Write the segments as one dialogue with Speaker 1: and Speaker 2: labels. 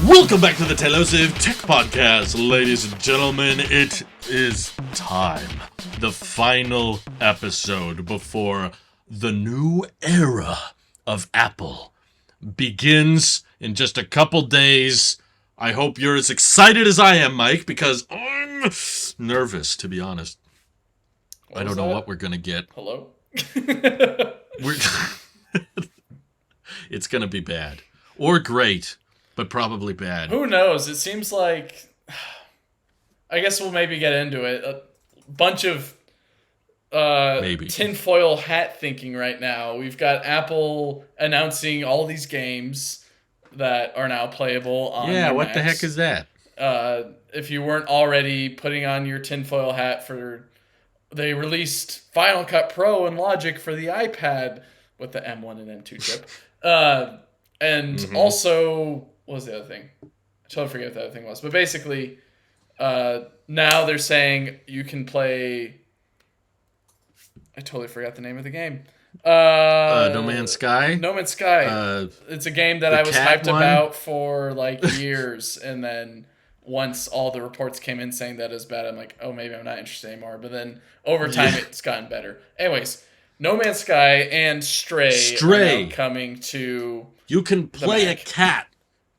Speaker 1: Welcome back to the Telosive Tech Podcast, ladies and gentlemen. It is time. The final episode before the new era of Apple begins in just a couple days. I hope you're as excited as I am, Mike, because I'm nervous, to be honest. I don't know what we're going to get.
Speaker 2: Hello?
Speaker 1: It's going to be bad. Or great, but probably bad.
Speaker 2: Who knows? It seems like... I guess we'll maybe get into it. A bunch of tinfoil hat thinking right now. We've got Apple announcing all these games that are now playable on
Speaker 1: Yeah, what
Speaker 2: Macs.
Speaker 1: the heck is that?
Speaker 2: If you weren't already putting on your tinfoil hat for... They released Final Cut Pro and Logic for the iPad with the M1 and M2 chip. Also, what was the other thing? I totally forget what the other thing was. But basically, now they're saying you can play... I totally forgot the name of the game.
Speaker 1: No Man's Sky?
Speaker 2: No Man's Sky. It's a game that I was hyped about for like years, and then once all the reports came in saying that it was bad, I'm like, oh, maybe I'm not interested anymore. But then over time, it's gotten better. Anyways, No Man's Sky and Stray are now coming to...
Speaker 1: You can play a cat.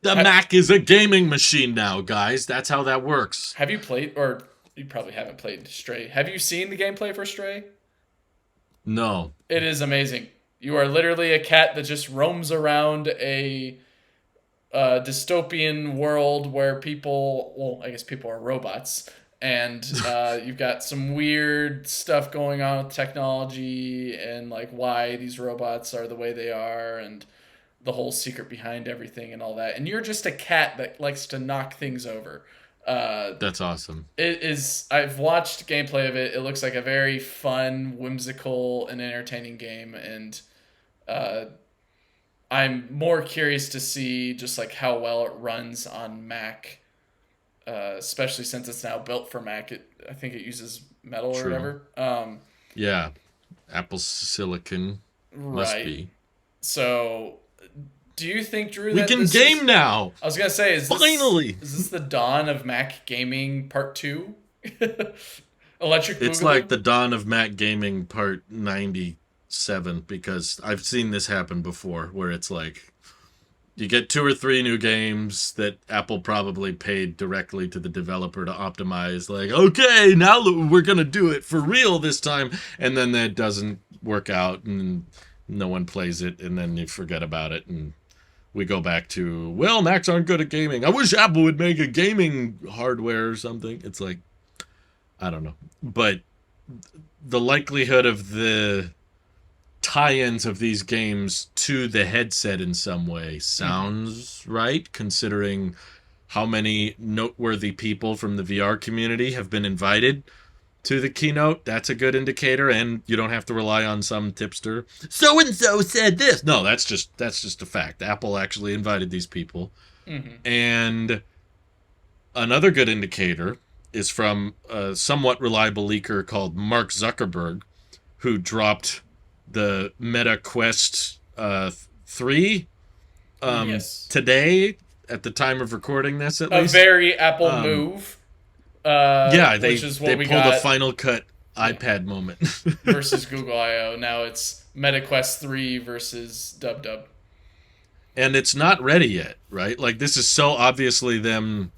Speaker 1: The Mac is a gaming machine now, guys. That's how that works.
Speaker 2: Have you played, or you probably haven't played Stray. Have you seen the gameplay for Stray?
Speaker 1: No.
Speaker 2: It is amazing. You are literally a cat that just roams around a dystopian world where people, well, I guess people are robots, and you've got some weird stuff going on with technology and like why these robots are the way they are and the whole secret behind everything and all that. And you're just a cat that likes to knock things over.
Speaker 1: That's awesome.
Speaker 2: It is. I've watched gameplay of it. It looks like a very fun, whimsical, and entertaining game, and I'm more curious to see just like how well it runs on Mac, especially since it's now built for Mac. I think it uses metal or whatever.
Speaker 1: Yeah, Apple Silicon must be.
Speaker 2: So, do you think, Drew,
Speaker 1: we
Speaker 2: that
Speaker 1: can game now?
Speaker 2: I was gonna say, is
Speaker 1: this
Speaker 2: the dawn of Mac gaming Part 2? Electric Boogaloo?
Speaker 1: It's like the dawn of Mac gaming Part 97, because I've seen this happen before, where it's like you get 2 or 3 new games that Apple probably paid directly to the developer to optimize. Like, okay, now we're gonna do it for real this time, and then that doesn't work out, and no one plays it, and then you forget about it, and we go back to, well, Macs aren't good at gaming. I wish Apple would make a gaming hardware or something. It's like, I don't know. But the likelihood of the tie-ins of these games to the headset in some way sounds right, considering how many noteworthy people from the VR community have been invited to the keynote. That's a good indicator, and you don't have to rely on some tipster. So and so said this. No, that's just a fact. Apple actually invited these people. And another good indicator is from a somewhat reliable leaker called Mark Zuckerberg, who dropped the Meta Quest 3 today at the time of recording this. At least
Speaker 2: a very Apple move.
Speaker 1: They
Speaker 2: pulled
Speaker 1: a Final Cut iPad moment
Speaker 2: versus Google I/O. Now it's Meta Quest 3 versus Dub.
Speaker 1: And it's not ready yet, right? Like, this is so obviously them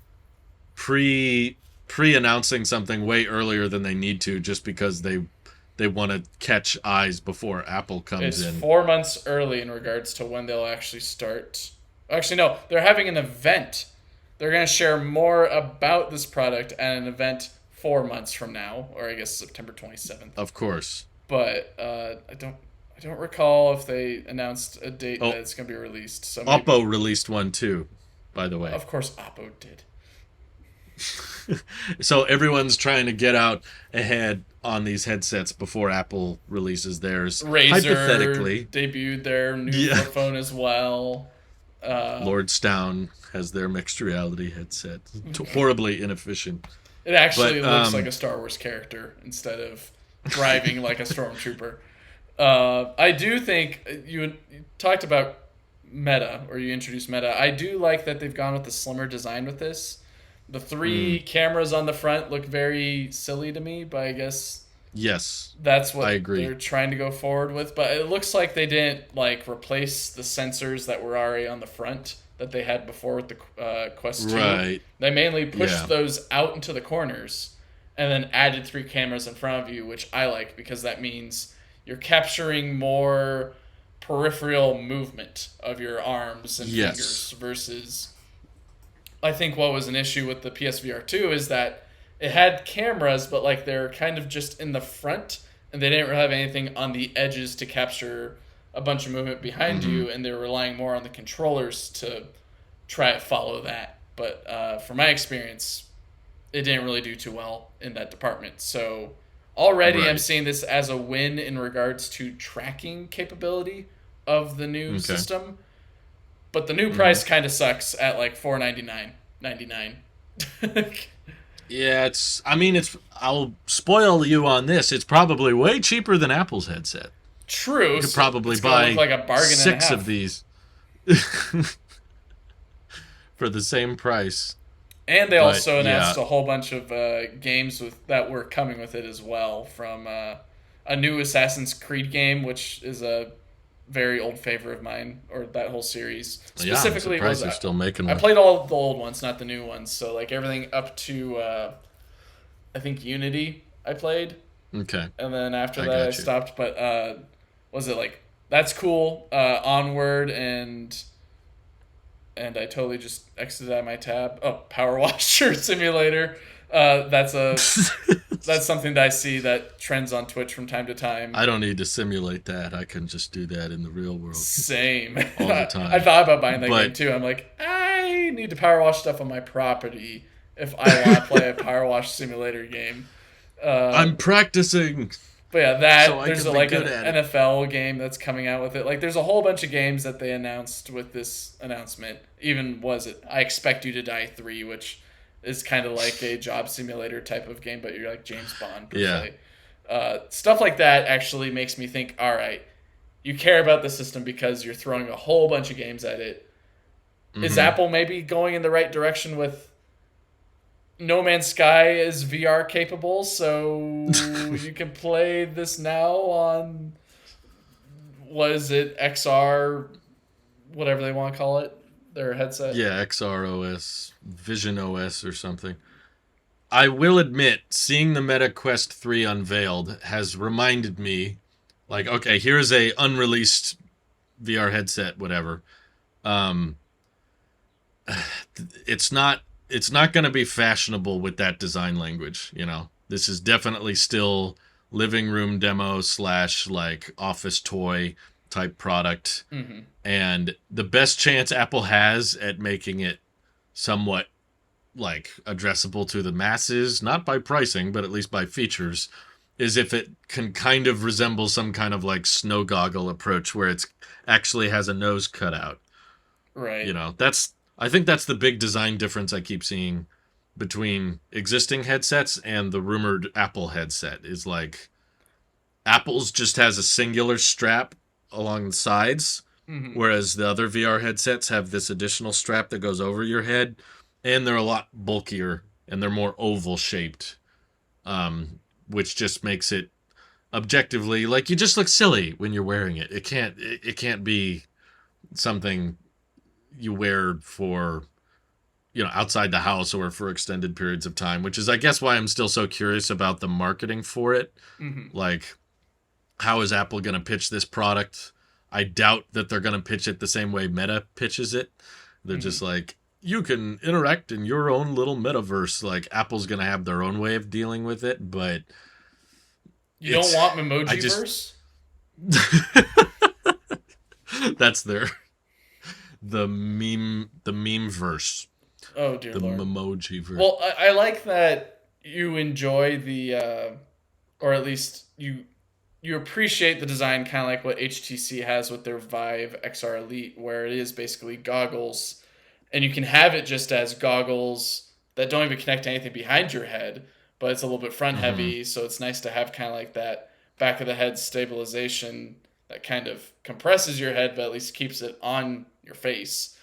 Speaker 1: pre-announcing something way earlier than they need to, just because they want to catch eyes before Apple comes in.
Speaker 2: It's 4 months early in regards to when they'll actually start. Actually, no, they're having an event. They're going to share more about this product at an event 4 months from now, or I guess September 27th.
Speaker 1: Of course.
Speaker 2: But I don't recall if they announced a date that it's going to be released. So
Speaker 1: Oppo released one too, by the way.
Speaker 2: Of course Oppo did.
Speaker 1: So everyone's trying to get out ahead on these headsets before Apple releases theirs.
Speaker 2: Razer
Speaker 1: hypothetically
Speaker 2: debuted their new phone as well.
Speaker 1: Lord Stown has their mixed reality headset. Horribly inefficient.
Speaker 2: It actually looks like a Star Wars character instead of driving like a stormtrooper. I do think you talked about Meta, or you introduce Meta. I do like that they've gone with the slimmer design with this. The three
Speaker 1: Mm,
Speaker 2: cameras on the front look very silly to me, but I guess
Speaker 1: yes,
Speaker 2: that's
Speaker 1: I
Speaker 2: what
Speaker 1: agree.
Speaker 2: they're trying to go forward with. But it looks like they didn't like replace the sensors that were already on the front that they had before with the Quest 2.
Speaker 1: Right.
Speaker 2: They mainly pushed
Speaker 1: Yeah.
Speaker 2: those out into the corners and then added three cameras in front of you, which I like because that means you're capturing more peripheral movement of your arms and
Speaker 1: Yes.
Speaker 2: fingers versus I think what was an issue with the PSVR 2 is that it had cameras, but like they're kind of just in the front, and they didn't really have anything on the edges to capture a bunch of movement behind
Speaker 1: Hmm.
Speaker 2: you, and they were relying more on the controllers to try to follow that. But from my experience, it didn't really do too well in that department. So already I'm
Speaker 1: Right.
Speaker 2: seeing this as a win in regards to tracking capability of the new
Speaker 1: Okay.
Speaker 2: system. But the new
Speaker 1: Hmm.
Speaker 2: price kind of sucks at like $499.99.
Speaker 1: Yeah, it's. I mean, it's. I'll spoil you on this. It's probably way cheaper than Apple's headset. You
Speaker 2: True,
Speaker 1: could
Speaker 2: so
Speaker 1: probably
Speaker 2: it's gonna look
Speaker 1: buy
Speaker 2: like a bargain and a
Speaker 1: 6 of
Speaker 2: half.
Speaker 1: these for the same price.
Speaker 2: And they
Speaker 1: But
Speaker 2: also announced
Speaker 1: yeah,
Speaker 2: a whole bunch of games with that were coming with it as well. From a new Assassin's Creed game, which is a very old favorite of mine, or that whole series.
Speaker 1: yeah. I'm
Speaker 2: Specifically, it was
Speaker 1: surprised they're still making
Speaker 2: I
Speaker 1: one.
Speaker 2: played all the old ones, not the new ones. So like everything up to I think Unity I played,
Speaker 1: Okay,
Speaker 2: and then after
Speaker 1: I
Speaker 2: that I
Speaker 1: got you.
Speaker 2: stopped. But was it like that's cool? Onward and I totally just exited out of my tab. Oh, Power Washer Simulator. That's a that's something that I see that trends on Twitch from time to time.
Speaker 1: I don't need to simulate that. I can just do that in the real world
Speaker 2: Same.
Speaker 1: all the
Speaker 2: I
Speaker 1: time.
Speaker 2: thought about buying that game
Speaker 1: But
Speaker 2: too. I'm like, I need to power wash stuff on my property if I want to play a power wash simulator game. Uh,
Speaker 1: I'm practicing
Speaker 2: But yeah,
Speaker 1: so
Speaker 2: that
Speaker 1: I
Speaker 2: there's
Speaker 1: can be
Speaker 2: like
Speaker 1: good
Speaker 2: an
Speaker 1: at it.
Speaker 2: NFL game that's coming out with it. Like there's a whole bunch of games that they announced with this announcement. Even was it I Expect You to Die 3, which is kind of like a job simulator type of game, but you're like James Bond per
Speaker 1: Yeah.
Speaker 2: se. Stuff like that actually makes me think, all right, you care about the system because you're throwing a whole bunch of games at it. Is
Speaker 1: Hmm.
Speaker 2: Apple maybe going in the right direction with no Man's Sky is VR capable, so you can play this now on what is it, XR, whatever they want to call it, their headset.
Speaker 1: Yeah, XROS, Vision OS, or something. I will admit, seeing the Meta Quest 3 unveiled has reminded me, like, okay, here's a unreleased VR headset, whatever. Um, it's not it's not going to be fashionable with that design language. This is definitely still living room demo slash like office toy type product,
Speaker 2: Mm-hmm.
Speaker 1: and the best chance Apple has at making it somewhat like addressable to the masses, not by pricing, but at least by features, is if it can kind of resemble some kind of like snow goggle approach where it's actually has a nose cut out.
Speaker 2: Right.
Speaker 1: That's I think that's the big design difference I keep seeing between existing headsets and the rumored Apple headset is like Apple's just has a singular strap along the sides,
Speaker 2: Mm-hmm.
Speaker 1: whereas the other VR headsets have this additional strap that goes over your head, and they're a lot bulkier and they're more oval shaped, which just makes it objectively like you just look silly when you're wearing it. It can't be something you wear for outside the house or for extended periods of time, which is I guess why I'm still so curious about the marketing for it.
Speaker 2: Mm-hmm.
Speaker 1: Like, how is Apple going to pitch this product? I doubt that they're going to pitch it the same way Meta pitches it. They're
Speaker 2: Mm-hmm.
Speaker 1: just like, you can interact in your own little metaverse. Like, Apple's going to have their own way of dealing with it, but
Speaker 2: You don't
Speaker 1: it's
Speaker 2: want
Speaker 1: I just
Speaker 2: Memojiverse?
Speaker 1: that's the meme verse,
Speaker 2: Oh dear
Speaker 1: the
Speaker 2: lord.
Speaker 1: memoji verse.
Speaker 2: Well, I like that you enjoy the, or at least you appreciate the design, kind of like what HTC has with their Vive XR Elite, where it is basically goggles, and you can have it just as goggles that don't even connect to anything behind your head, but it's a little bit front
Speaker 1: Hmm.
Speaker 2: heavy, so it's nice to have kind of like that back of the head stabilization that kind of compresses your head, but at least keeps it on your face.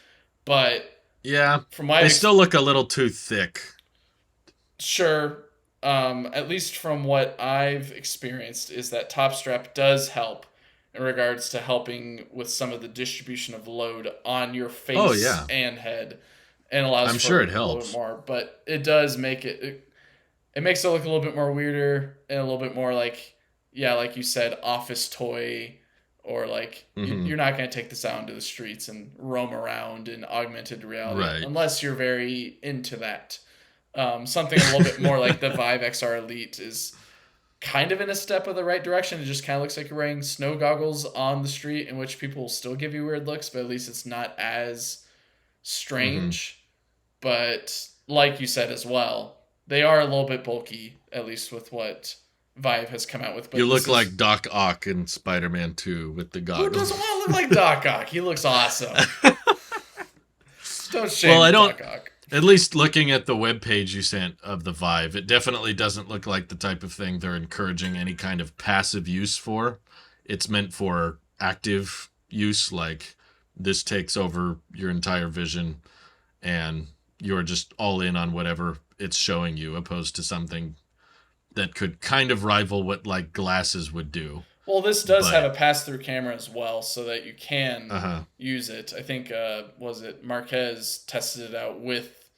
Speaker 2: But
Speaker 1: Yeah,
Speaker 2: from my
Speaker 1: they still look a little too thick.
Speaker 2: sure, at least from what I've experienced, is that top strap does help in regards to helping with some of the distribution of load on your
Speaker 1: Oh
Speaker 2: face
Speaker 1: yeah,
Speaker 2: and head, and allows
Speaker 1: I'm sure
Speaker 2: for
Speaker 1: it
Speaker 2: a little bit
Speaker 1: helps.
Speaker 2: more. But it does make it makes it look a little bit more weirder and a little bit more like, yeah, like you said, office toy, or like
Speaker 1: Hmm.
Speaker 2: you're not going to take this out into the streets and roam around in augmented reality
Speaker 1: Right.
Speaker 2: unless you're very into that. Something a little bit more like the Vive XR Elite is kind of in a step of the right direction. It just kind of looks like you're wearing snow goggles on the street, in which people will still give you weird looks, but at least it's not as
Speaker 1: Hmm.
Speaker 2: strange. But like you said as well, they are a little bit bulky, at least with what Vive has come out with.
Speaker 1: You
Speaker 2: But this
Speaker 1: look
Speaker 2: is,
Speaker 1: like Doc Ock in Spider-Man 2 with the
Speaker 2: who doesn't
Speaker 1: goggles.
Speaker 2: want to look like Doc Ock? He looks awesome. Don't
Speaker 1: Well, I
Speaker 2: shame
Speaker 1: don't.
Speaker 2: Doc Ock.
Speaker 1: At least looking at the web page you sent of the Vive, it definitely doesn't look like the type of thing they're encouraging any kind of passive use for. It's meant for active use, like this takes over your entire vision and you're just all in on whatever it's showing you, opposed to something that could kind of rival what like glasses would do.
Speaker 2: Well, this does have
Speaker 1: But
Speaker 2: a pass-through camera as well, so that you can
Speaker 1: uh-huh.
Speaker 2: use it. I think was it Marquez tested it out with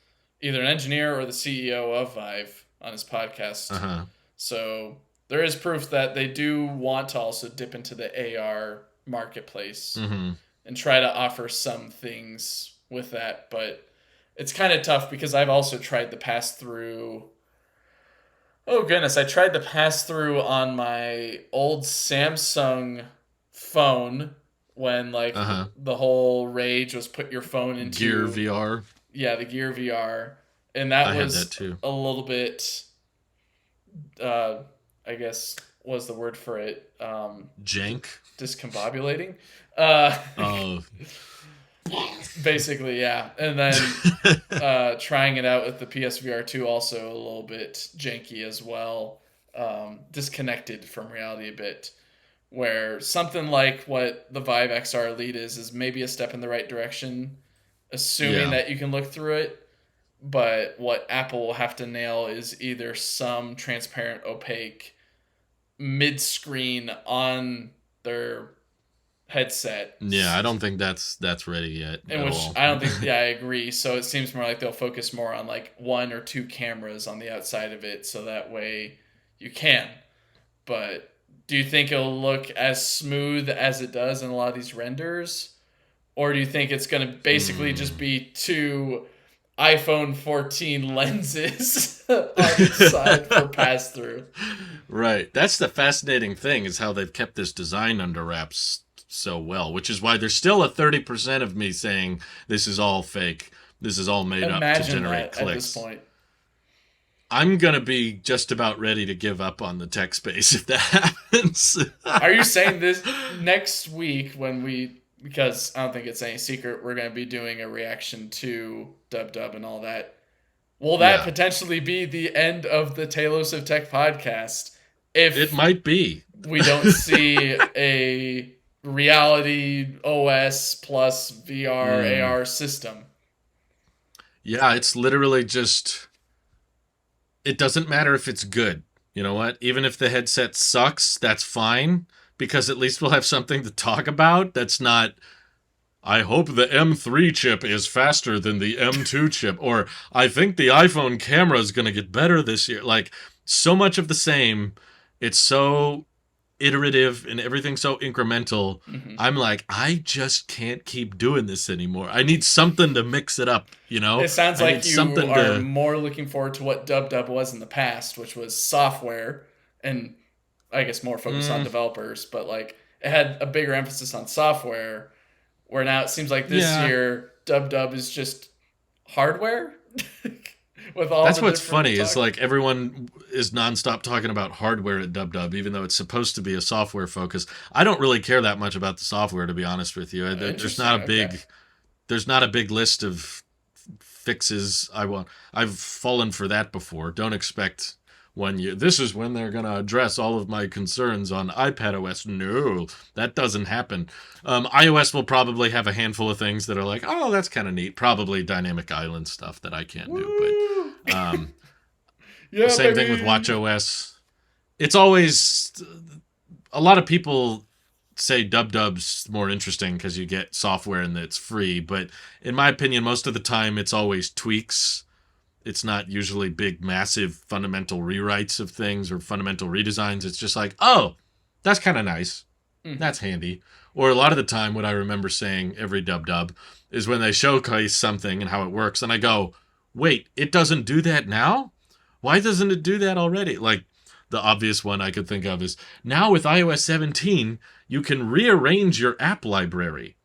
Speaker 2: either an engineer or the CEO of Vive on his podcast.
Speaker 1: Uh-huh.
Speaker 2: So there is proof that they do want to also dip into the AR marketplace
Speaker 1: Mhm.
Speaker 2: and try to offer some things with that, but it's kind of tough because I've also tried the pass-through. Oh goodness, I tried the pass through on my old Samsung phone when like
Speaker 1: Uh-huh.
Speaker 2: the whole rage was put your phone
Speaker 1: Gear
Speaker 2: into,
Speaker 1: VR.
Speaker 2: yeah, the Gear VR, and that
Speaker 1: I had that
Speaker 2: was
Speaker 1: too.
Speaker 2: a little bit uh I guess was the word for it,
Speaker 1: Jank.
Speaker 2: discombobulating. Uh
Speaker 1: Oh.
Speaker 2: basically, yeah. And then trying it out with the PSVR 2 also a little bit janky as well, disconnected from reality a bit. Where something like what the Vive XR Elite is maybe a step in the right direction, assuming
Speaker 1: Yeah.
Speaker 2: that you can look through it. But what Apple will have to nail is either some transparent, opaque mid screen on their headset.
Speaker 1: Yeah, I don't think that's ready yet
Speaker 2: In
Speaker 1: at
Speaker 2: which
Speaker 1: all.
Speaker 2: I don't think, yeah, I agree. So it seems more like they'll focus more on like one or two cameras on the outside of it, so that way you can. But do you think it'll look as smooth as it does in a lot of these renders? Or do you think it's going to basically just
Speaker 1: Hmm.
Speaker 2: be two iPhone 14 lenses on each side for pass through?
Speaker 1: Right. That's the fascinating thing is how they've kept this design under wraps so well, which is why there's still a 30% of me saying this is all fake. This is all made up to
Speaker 2: Imagine
Speaker 1: generate
Speaker 2: that at this
Speaker 1: clicks.
Speaker 2: point.
Speaker 1: I'm going to be just about ready to give up on the tech space if that happens.
Speaker 2: Are you saying this next week when we, because I don't think it's any secret, we're going to be doing a reaction to Dub and all that. Will that
Speaker 1: Yeah.
Speaker 2: potentially be the end of the Talos of Tech podcast if
Speaker 1: It might be.
Speaker 2: we don't see a reality OS plus VR
Speaker 1: Mm.
Speaker 2: AR system?
Speaker 1: Yeah, it's literally just it doesn't matter if it's good. You know what? Even if the headset sucks, that's fine because at least we'll have something to talk about that's not I hope the M3 chip is faster than the M2 chip or I think the iPhone camera is going to get better this year. Like so much of the same. It's so iterative and everything's so incremental.
Speaker 2: Mm-hmm.
Speaker 1: I'm like, I just can't keep doing this anymore. I need something to mix it up, you know?
Speaker 2: It sounds
Speaker 1: I need
Speaker 2: like you
Speaker 1: something
Speaker 2: are
Speaker 1: to
Speaker 2: more looking forward to what Dub was in the past, which was software and I guess more focused on
Speaker 1: mm,
Speaker 2: developers, but like it had a bigger emphasis on software. Where now it seems like this
Speaker 1: yeah.
Speaker 2: year Dub is just hardware with all
Speaker 1: That's
Speaker 2: the
Speaker 1: what's
Speaker 2: different
Speaker 1: funny is
Speaker 2: talk.
Speaker 1: like everyone is nonstop talking about hardware at Dub, even though it's supposed to be a software focus. I don't really care that much about the software, to be honest with you. There's not
Speaker 2: Interesting.
Speaker 1: a
Speaker 2: Okay.
Speaker 1: big list of fixes I want. I've fallen for that before. Don't expect one year. This is when they're going to address all of my concerns on iPadOS. No, that doesn't happen. iOS will probably have a handful of things that are like, oh, that's kind of neat. Probably dynamic island stuff that I can't do.
Speaker 2: Woo!
Speaker 1: But
Speaker 2: Yeah,
Speaker 1: same thing with
Speaker 2: baby.
Speaker 1: watchOS. It's always a lot of people say dub's more interesting because you get software and it's free. But in my opinion, most of the time it's always tweaks. It's not usually big, massive, fundamental rewrites of things or fundamental redesigns. It's just like, oh, that's kind of nice.
Speaker 2: Mm-hmm.
Speaker 1: That's handy. Or a lot of the time, what I remember saying every dub is when they showcase something and how it works, and I go, wait, it doesn't do that now? Why doesn't it do that already? Like, the obvious one I could think of is now with iOS 17, you can rearrange your app library.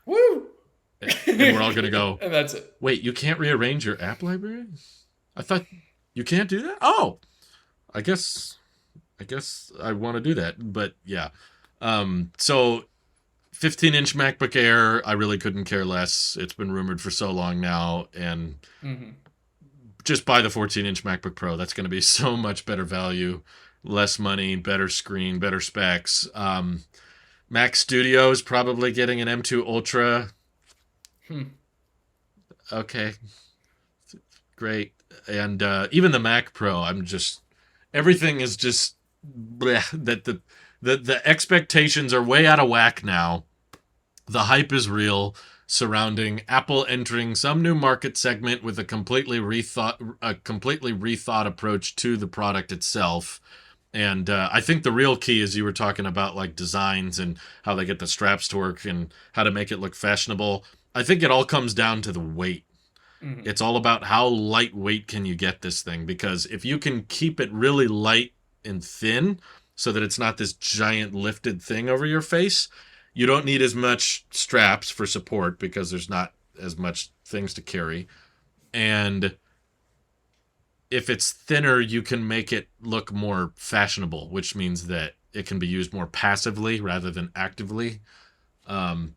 Speaker 2: Woo!
Speaker 1: And we're all going to go,
Speaker 2: And that's it.
Speaker 1: wait, you can't rearrange your app library? I thought you can't do that? Oh, I guess I want to do that. But yeah. So 15-inch MacBook Air, I really couldn't care less. It's been rumored for so long now. And
Speaker 2: Mm-hmm.
Speaker 1: just buy the 14-inch MacBook Pro. That's going to be so much better value, less money, better screen, better specs. Mac Studio is probably getting an M2 Ultra. Okay, great. And even the Mac Pro, everything is just bleh, that the expectations are way out of whack now. The hype is real surrounding Apple entering some new market segment with a completely rethought approach to the product itself. And I think the real key is you were talking about like designs and how they get the straps to work and how to make it look fashionable. I think it all comes down to the weight.
Speaker 2: Mm-hmm.
Speaker 1: It's all about how lightweight can you get this thing, because if you can keep it really light and thin so that it's not this giant lifted thing over your face, you don't need as much straps for support because there's not as much things to carry. And if it's thinner, you can make it look more fashionable, which means that it can be used more passively rather than actively. Um,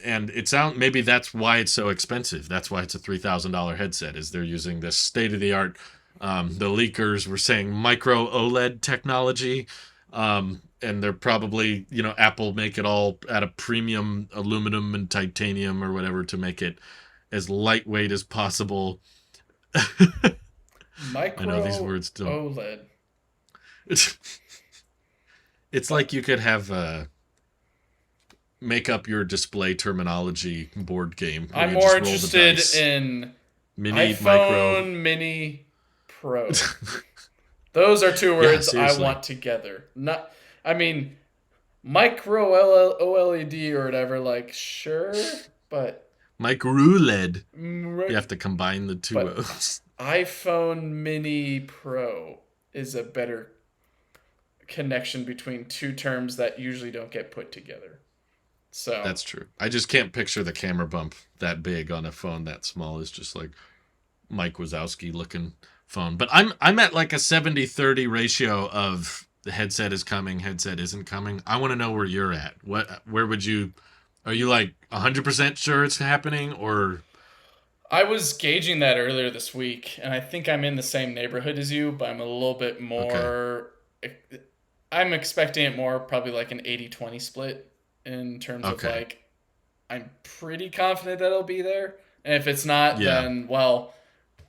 Speaker 1: and maybe that's why it's so expensive. That's why it's a $3,000 headset. Is they're using this state of the art. The leakers were saying micro OLED technology, and they're probably Apple make it all out of premium aluminum and titanium or whatever to make it as lightweight as possible. I know these
Speaker 2: Micro
Speaker 1: words don't.
Speaker 2: OLED.
Speaker 1: It's like you could have make up your display terminology board game where
Speaker 2: I'm
Speaker 1: you
Speaker 2: more
Speaker 1: just roll the
Speaker 2: interested
Speaker 1: dice.
Speaker 2: in
Speaker 1: Mini, micro.
Speaker 2: iPhone Mini Pro. Those are two
Speaker 1: Yeah,
Speaker 2: words I
Speaker 1: seriously.
Speaker 2: want together. Not, I mean, micro OLED or whatever. Like, sure, but
Speaker 1: Micro LED. You
Speaker 2: right,
Speaker 1: have to combine the two
Speaker 2: but
Speaker 1: O's.
Speaker 2: iPhone Mini Pro is a better connection between two terms that usually don't get put together. So
Speaker 1: That's true. I just can't picture the camera bump that big on a phone that small. It's just like Mike Wazowski looking phone. But I'm at like a 70-30 ratio of the headset is coming, headset isn't coming. I want to know where you're at. Where would you are you like 100% sure it's happening, or
Speaker 2: I was gauging that earlier this week, and I think I'm in the same neighborhood as you, but I'm a little bit
Speaker 1: okay.
Speaker 2: more. I'm expecting it more probably like an 80-20 split in terms of
Speaker 1: Okay.
Speaker 2: like, I'm pretty confident that it'll be there. And if it's not,
Speaker 1: Yeah.
Speaker 2: then, well,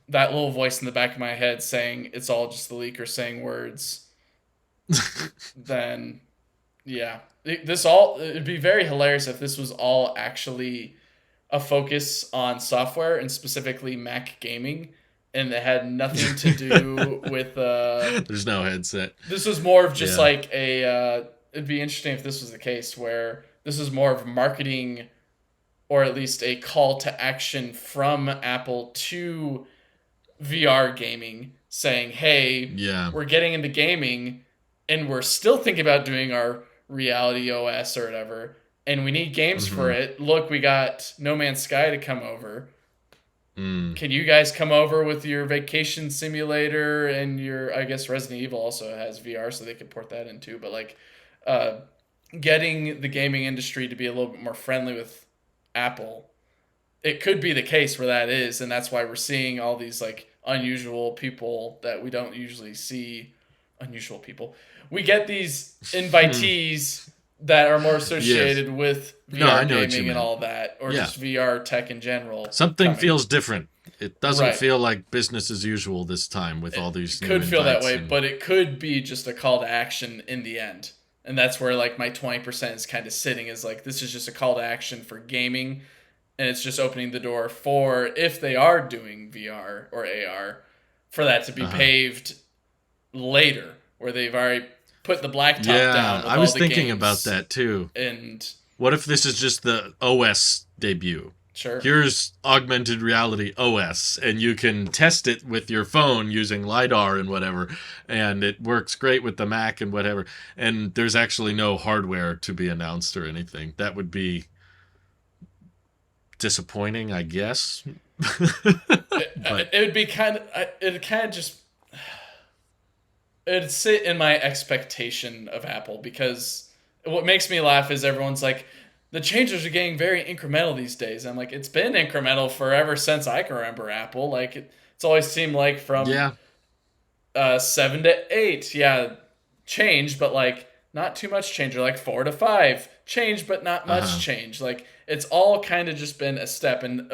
Speaker 2: that little voice in the back of my head saying it's all just the leaker saying words, then yeah. It'd be very hilarious if this was all actually a focus on software and specifically Mac gaming, and it had nothing to do with
Speaker 1: There's no headset.
Speaker 2: this was more of just
Speaker 1: Yeah.
Speaker 2: like a it'd be interesting if this was the case where this is more of marketing, or at least a call to action from Apple to VR gaming, saying, hey,
Speaker 1: Yeah.
Speaker 2: we're getting into gaming and we're still thinking about doing our reality OS or whatever, and we need games for
Speaker 1: Mhm.
Speaker 2: it. Look, we got No Man's Sky to come over.
Speaker 1: Mm.
Speaker 2: Can you guys come over with your vacation simulator and your, I guess Resident Evil also has VR, so they could port that in too. But like, uh, getting the gaming industry to be a little bit more friendly with Apple, it could be the case where that is, and that's why we're seeing all these like unusual people that we don't usually see. Unusual people. We get these invitees that are more
Speaker 1: Yes.
Speaker 2: associated with
Speaker 1: No, I
Speaker 2: VR
Speaker 1: know what you
Speaker 2: gaming and
Speaker 1: meant.
Speaker 2: all that, or
Speaker 1: Yeah.
Speaker 2: just VR tech in general
Speaker 1: Something
Speaker 2: coming.
Speaker 1: feels different. It doesn't
Speaker 2: Right.
Speaker 1: feel like business as usual this time with all these
Speaker 2: It
Speaker 1: new
Speaker 2: could feel that
Speaker 1: invites
Speaker 2: way,
Speaker 1: and
Speaker 2: but it could be just a call to action in the end. And that's where like my 20% is kind of sitting, is like this is just a call to action for gaming, and it's just opening the door for, if they are doing VR or AR, for that to be
Speaker 1: uh-huh.
Speaker 2: paved later, where they've already put the blacktop
Speaker 1: Yeah,
Speaker 2: down with
Speaker 1: I
Speaker 2: all
Speaker 1: was
Speaker 2: the
Speaker 1: thinking about
Speaker 2: games.
Speaker 1: that too.
Speaker 2: And
Speaker 1: What if this is just the OS debut?
Speaker 2: sure.
Speaker 1: Here's augmented reality OS, and you can test it with your phone using LiDAR and whatever, and it works great with the Mac and whatever. And there's actually no hardware to be announced or anything. That would be disappointing, I guess. But
Speaker 2: It would be kind of just, it'd sit in my expectation of Apple, because what makes me laugh is everyone's like, the changes are getting very incremental these days. I'm like, it's been incremental forever since I can remember Apple. Like it's always seemed like from
Speaker 1: yeah,
Speaker 2: 7 to 8, yeah, change, but like not too much change. Or like 4 to 5, change, but not much
Speaker 1: uh-huh.
Speaker 2: change. Like it's all kind of just been a step. And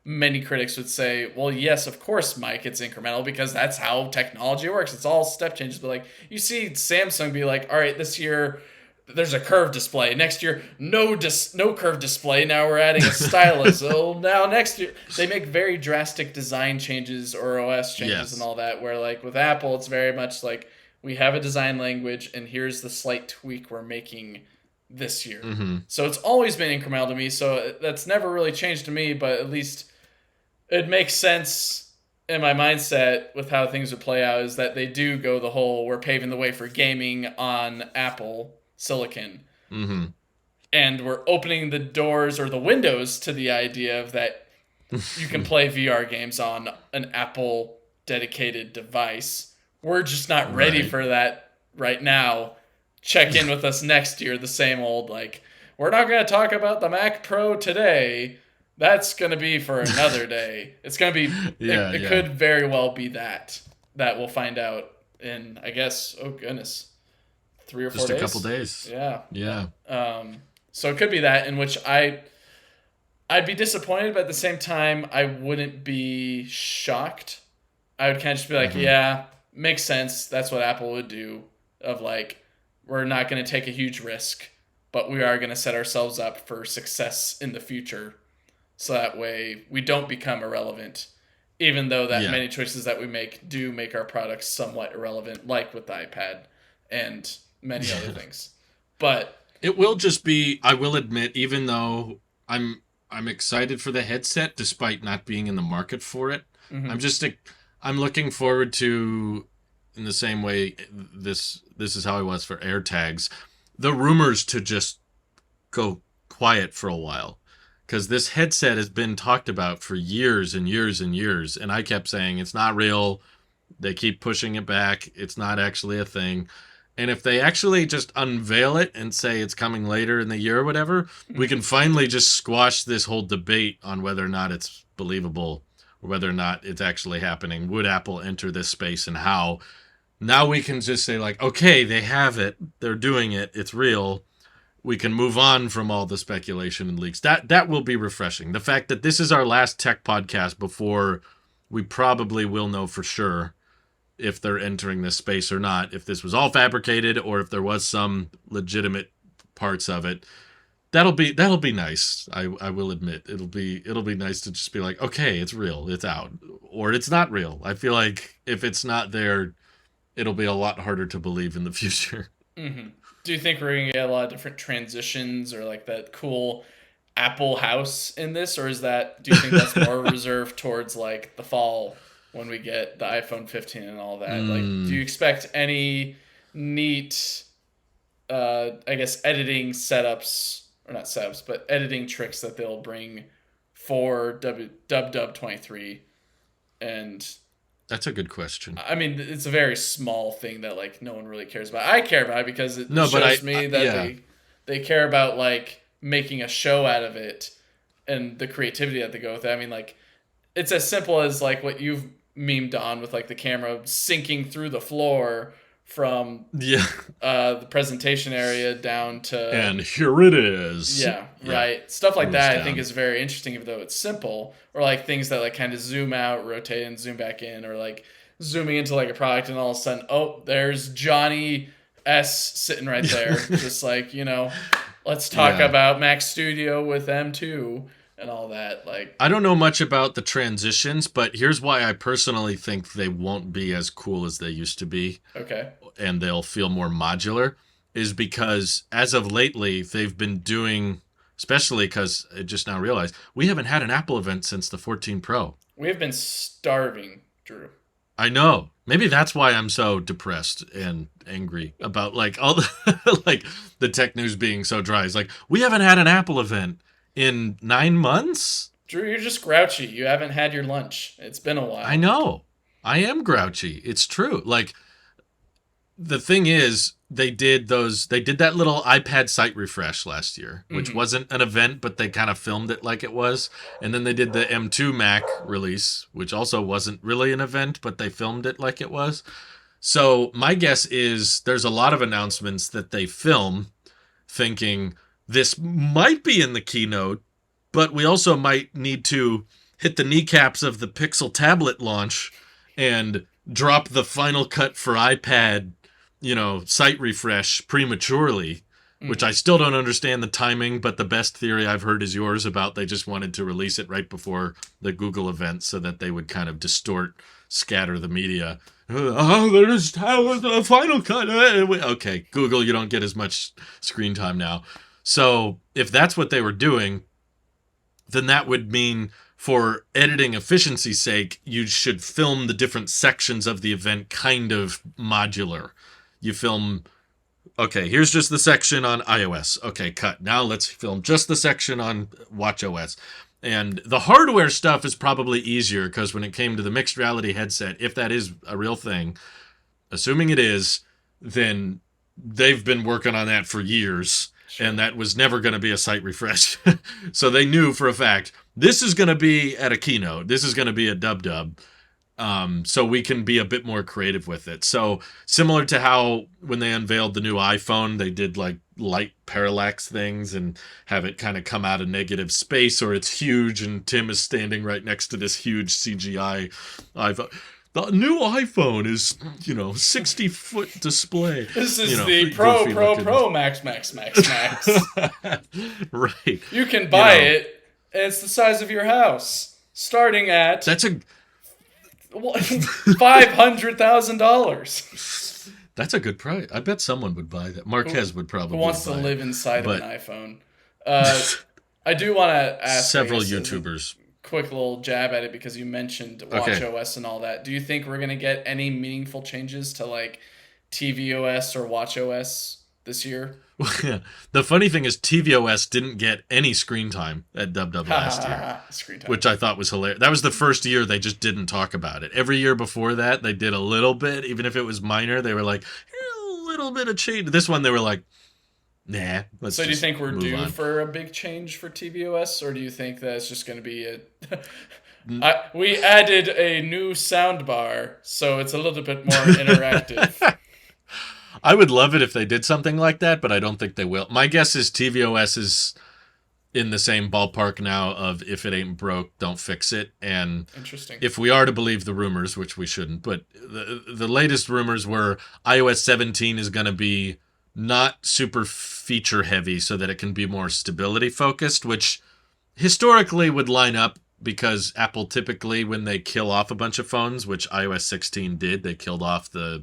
Speaker 2: many critics would say, well, yes, of course, Mike, it's incremental because that's how technology works. It's all step changes. But like you see Samsung be like, all right, this year there's a curved display. Next year, no curved display. Now we're adding a stylus. So now next year they make very drastic design changes or OS changes and
Speaker 1: Yes.
Speaker 2: all that. Where like with Apple, it's very much like we have a design language and here's the slight tweak we're making this year.
Speaker 1: Mm-hmm.
Speaker 2: So it's always been incremental to me. So that's never really changed to me, but at least it makes sense in my mindset with how things would play out, is that they do go the whole, we're paving the way for gaming on Apple silicon,
Speaker 1: Mm-hmm.
Speaker 2: and we're opening the doors or the windows to the idea of that you can play VR games on an Apple dedicated device. We're just not ready
Speaker 1: Right.
Speaker 2: for that right now. Check in with us next year. The same old, like, we're not going to talk about the Mac Pro today. That's going to be for another day. It's going to be,
Speaker 1: Yeah,
Speaker 2: it
Speaker 1: yeah.
Speaker 2: could very well be that we'll find out in, I guess, oh goodness, 3 or 4
Speaker 1: Just a couple
Speaker 2: days.
Speaker 1: days.
Speaker 2: Yeah.
Speaker 1: Yeah.
Speaker 2: So it could be that, in which I'd be disappointed, but at the same time, I wouldn't be shocked. I would kind of just be like,
Speaker 1: Mm-hmm.
Speaker 2: yeah, makes sense. That's what Apple would do. Of like, we're not going to take a huge risk, but we are going to set ourselves up for success in the future. So that way we don't become irrelevant, even though that
Speaker 1: Yeah.
Speaker 2: many choices that we make do make our products somewhat irrelevant, like with the iPad and many other things. But
Speaker 1: It will just be, I will admit, even though I'm excited for the headset despite not being in the market for it. I'm
Speaker 2: mhm,
Speaker 1: just I'm looking forward to, in the same way this is how I was for AirTags, the rumors to just go quiet for a while, because this headset has been talked about for years and years and years, and I kept saying it's not real. They keep pushing it back. It's not actually a thing. And if they actually just unveil it and say it's coming later in the year or whatever, we
Speaker 2: mhm.
Speaker 1: can finally just squash this whole debate on whether or not it's believable or whether or not it's actually happening. Would Apple enter this space and how? Now we can just say, like, okay, they have it. They're doing it. It's real. We can move on from all the speculation and leaks. That will be refreshing. The fact that this is our last tech podcast before we probably will know for sure if they're entering this space or not, if this was all fabricated or if there was some legitimate parts of it. That'll be nice. I will admit it'll be nice to just be like, okay, it's real, it's out, or it's not real. I feel like if it's not there, it'll be a lot harder to believe in the future.
Speaker 2: Hmm. Do you think we're gonna get a lot of different transitions or like that cool Apple house in this, or is that? Do you think that's more reserved towards like the fall when we get the iPhone 15 and all that? Like, do you
Speaker 1: Mm,
Speaker 2: expect any neat, I guess, editing setups, or not setups, but editing tricks that they'll bring for WWDC23? And
Speaker 1: that's a good question.
Speaker 2: I mean, it's a very small thing that like no one really cares about. I care about it because it
Speaker 1: No, but
Speaker 2: shows me that
Speaker 1: yeah,
Speaker 2: they care about like making a show out of it and the creativity that they go with it. I mean, like it's as simple as like what you've memed on with like the camera sinking through the floor from
Speaker 1: Yeah.
Speaker 2: the presentation area down to
Speaker 1: And here it is.
Speaker 2: yeah, right. Stuff like
Speaker 1: Moves
Speaker 2: that I
Speaker 1: down.
Speaker 2: think is very interesting, even though it's simple. Or like things that like kind of zoom out, rotate, and zoom back in, or like zooming into like a product, and all of a sudden, oh, there's Johnny S sitting right there, just like, you know, let's talk about Mac Studio with M2 and all that. Like,
Speaker 1: I don't know much about the transitions, but here's why I personally think they won't be as cool as they used to be.
Speaker 2: okay,
Speaker 1: And they'll feel more modular, is because as of lately, they've been doing, especially because I just now realized, we haven't had an Apple event since the 14 Pro.
Speaker 2: we have been starving, Drew.
Speaker 1: I know. Maybe that's why I'm so depressed and angry about like all the like the tech news being so dry. It's like, we haven't had an Apple event in 9 months.
Speaker 2: Drew, you're just grouchy. You haven't had your lunch. It's been a while.
Speaker 1: I know. I am grouchy. It's true. Like, the thing is, they did that little iPad site refresh last year, which wasn't an event, but they kind of filmed it like it was. And then they did the M2 Mac release, which also wasn't really an event, but they filmed it like it was. So my guess is there's a lot of announcements that they film thinking this might be in the keynote, but we also might need to hit the kneecaps of the Pixel tablet launch and drop the Final Cut for iPad, site refresh prematurely, which I still don't understand the timing, but the best theory I've heard is yours about they just wanted to release it right before the Google event so that they would kind of scatter the media. Oh, there's a Final Cut. Okay, Google, you don't get as much screen time now. So if that's what they were doing, then that would mean for editing efficiency's sake, you should film the different sections of the event kind of modular. You film, okay, here's just the section on iOS. Okay, cut. Now let's film just the section on watchOS. And the hardware stuff is probably easier because when it came to the mixed reality headset, if that is a real thing, assuming it is, then they've been working on that for years. Sure. And that was never going to be a site refresh. So they knew for a fact, this is going to be at a keynote. This is going to be a dub. So we can be a bit more creative with it. So similar to how when they unveiled the new iPhone, they did like light parallax things and have it kind of come out of negative space, or it's huge and Tim is standing right next to this huge CGI iPhone. The new iPhone is, 60-foot display.
Speaker 2: This is the Pro, Max.
Speaker 1: Right.
Speaker 2: You can buy it, and it's the size of your house, starting at...
Speaker 1: That's
Speaker 2: $500,000.
Speaker 1: That's a good price. I bet someone would buy that. Marquez would probably
Speaker 2: Who wants to live inside of an iPhone? I do want to ask
Speaker 1: several YouTubers.
Speaker 2: Quick little jab at it because you mentioned watchOS and all that. Do you think we're going to get any meaningful changes to like tvOS or watchOS this year?
Speaker 1: Yeah. The funny thing is tvOS didn't get any screen time at WW last year, which I thought was hilarious. That was the first year they just didn't talk about it. Every year before that, they did a little bit, even if it was minor. They were like, a little bit of change. This one, they were like, nah.
Speaker 2: So do you think we're due for a big change for tvOS, or do you think that it's just going to be we added a new soundbar, so it's a little bit more interactive?
Speaker 1: I would love it if they did something like that, but I don't think they will. My guess is tvOS is in the same ballpark now of if it ain't broke, don't fix it. And
Speaker 2: interesting.
Speaker 1: If we are to believe the rumors, which we shouldn't, but the latest rumors were iOS 17 is going to be not super feature heavy so that it can be more stability focused, which historically would line up because Apple typically, when they kill off a bunch of phones, which iOS 16 did, they killed off the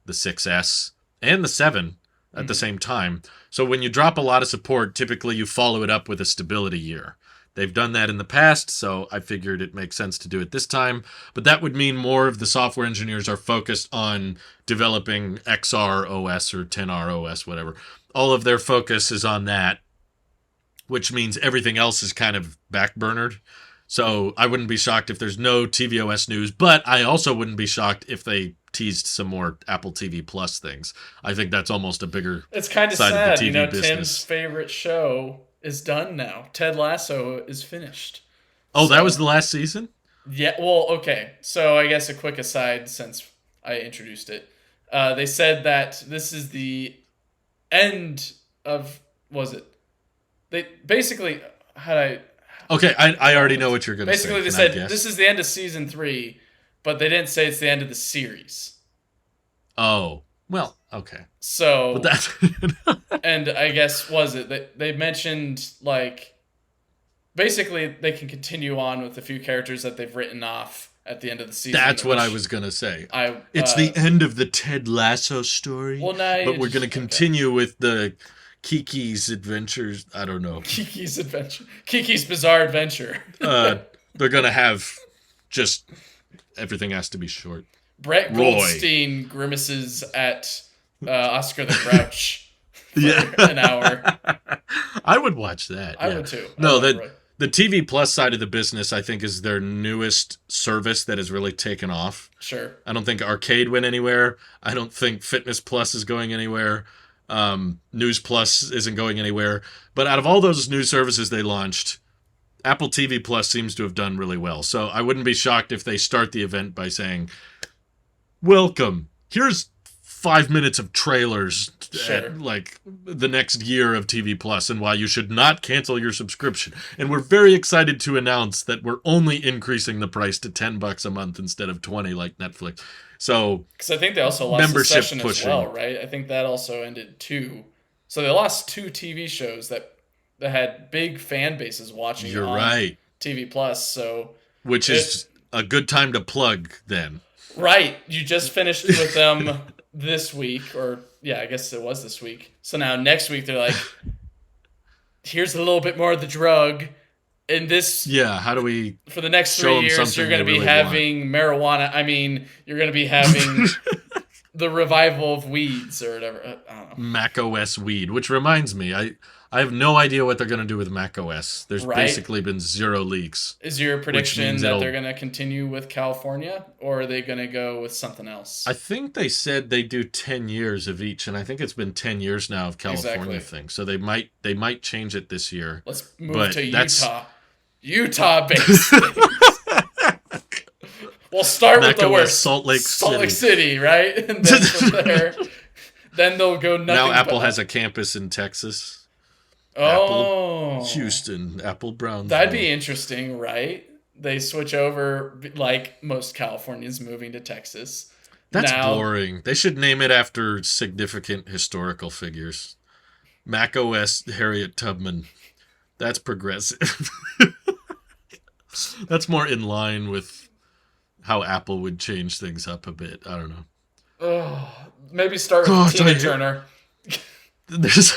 Speaker 1: 6S and the 7 at the same time. So when you drop a lot of support, typically you follow it up with a stability year. They've done that in the past, so I figured it makes sense to do it this time. But that would mean more of the software engineers are focused on developing XR OS or 10R OS, whatever. All of their focus is on that, which means everything else is kind of backburnered. So I wouldn't be shocked if there's no tvOS news, but I also wouldn't be shocked if they teased some more Apple TV Plus things. I think that's almost a bigger
Speaker 2: It's kind of
Speaker 1: side
Speaker 2: sad,
Speaker 1: of the TV business.
Speaker 2: Tim's favorite show is done now. Ted Lasso is finished.
Speaker 1: Oh, so, that was the last season?
Speaker 2: Yeah, well, okay. So I guess a quick aside since I introduced it. They said that this is the end of, was it? They basically, how did I,
Speaker 1: Okay, I
Speaker 2: hold on.
Speaker 1: already know what you're gonna say.
Speaker 2: Basically, they
Speaker 1: Can I
Speaker 2: said this
Speaker 1: guess?
Speaker 2: is the end of season 3, but they didn't say it's the end of the series.
Speaker 1: Oh, well, okay, but
Speaker 2: So,
Speaker 1: that's
Speaker 2: and I guess, was it, they mentioned, like, basically they can continue on with a few characters that they've written off at the end of the season,
Speaker 1: that's what I
Speaker 2: which
Speaker 1: was gonna say.
Speaker 2: I,
Speaker 1: It's the end of the Ted Lasso story,
Speaker 2: well, now
Speaker 1: but
Speaker 2: you
Speaker 1: we're gonna
Speaker 2: just, okay.
Speaker 1: continue with the Kiki's adventures. I don't know.
Speaker 2: Kiki's Adventure. Kiki's Bizarre Adventure.
Speaker 1: Uh, they're gonna have just everything has to be short.
Speaker 2: Brett
Speaker 1: Roy.
Speaker 2: Goldstein grimaces at Oscar the Grouch for
Speaker 1: Yeah.
Speaker 2: an hour.
Speaker 1: I would watch that.
Speaker 2: I
Speaker 1: Yeah.
Speaker 2: would too. I
Speaker 1: No,
Speaker 2: love
Speaker 1: that
Speaker 2: Roy.
Speaker 1: the TV Plus side of the business, I think, is their newest service that has really taken off.
Speaker 2: Sure.
Speaker 1: I don't think Arcade went anywhere. I don't think Fitness Plus is going anywhere. News Plus isn't going anywhere. But out of all those new services they launched, Apple TV Plus seems to have done really well. So I wouldn't be shocked if they start the event by saying, welcome. Here's 5 minutes of trailers
Speaker 2: Sure.
Speaker 1: at like the next year of TV Plus and why you should not cancel your subscription. And we're very excited to announce that we're only increasing the price to $10 a month instead of 20 like Netflix. So
Speaker 2: Because I think they also lost
Speaker 1: membership
Speaker 2: Succession as
Speaker 1: pushing.
Speaker 2: well, right? I think that also ended too. So they lost 2 TV shows that had big fan bases watching
Speaker 1: You're
Speaker 2: on
Speaker 1: right.
Speaker 2: TV Plus. So
Speaker 1: Which is a good time to plug then.
Speaker 2: right, you just finished with them this week, or yeah, I guess it was this week. So now next week they're like, here's a little bit more of the drug. And this,
Speaker 1: Yeah, how do we
Speaker 2: for the next
Speaker 1: show
Speaker 2: 3
Speaker 1: them
Speaker 2: years,
Speaker 1: something
Speaker 2: you're going to
Speaker 1: they
Speaker 2: be
Speaker 1: really
Speaker 2: having marijuana. I mean, you're going to be having the revival of weeds or whatever. I don't know.
Speaker 1: macOS weed, which reminds me, I have no idea what they're going to do with macOS. There's
Speaker 2: Right.
Speaker 1: basically been zero leaks.
Speaker 2: Is your prediction
Speaker 1: means
Speaker 2: that
Speaker 1: it'll-
Speaker 2: they're going to continue with California, or are they going to go with something else?
Speaker 1: I think they said they do 10 years of each, and I think it's been 10 years now of California
Speaker 2: Exactly.
Speaker 1: thing. So they might change it this year.
Speaker 2: Let's move
Speaker 1: But
Speaker 2: to
Speaker 1: that's-
Speaker 2: Utah. Utah-based things. We'll start with the
Speaker 1: macOS
Speaker 2: worst.
Speaker 1: Salt Lake
Speaker 2: City, right? And then from there, then they'll go nothing.
Speaker 1: Now Apple
Speaker 2: but
Speaker 1: has a campus in Texas.
Speaker 2: oh,
Speaker 1: Houston, Apple Brownsville.
Speaker 2: that'd be interesting, right? They switch over like most Californians moving to Texas.
Speaker 1: That's
Speaker 2: now,
Speaker 1: boring. They should name it after significant historical figures. macOS Harriet Tubman. That's progressive. That's more in line with how Apple would change things up a bit. I don't know.
Speaker 2: Maybe start
Speaker 1: Gosh,
Speaker 2: with
Speaker 1: I
Speaker 2: Tina
Speaker 1: hate-
Speaker 2: Turner.
Speaker 1: There's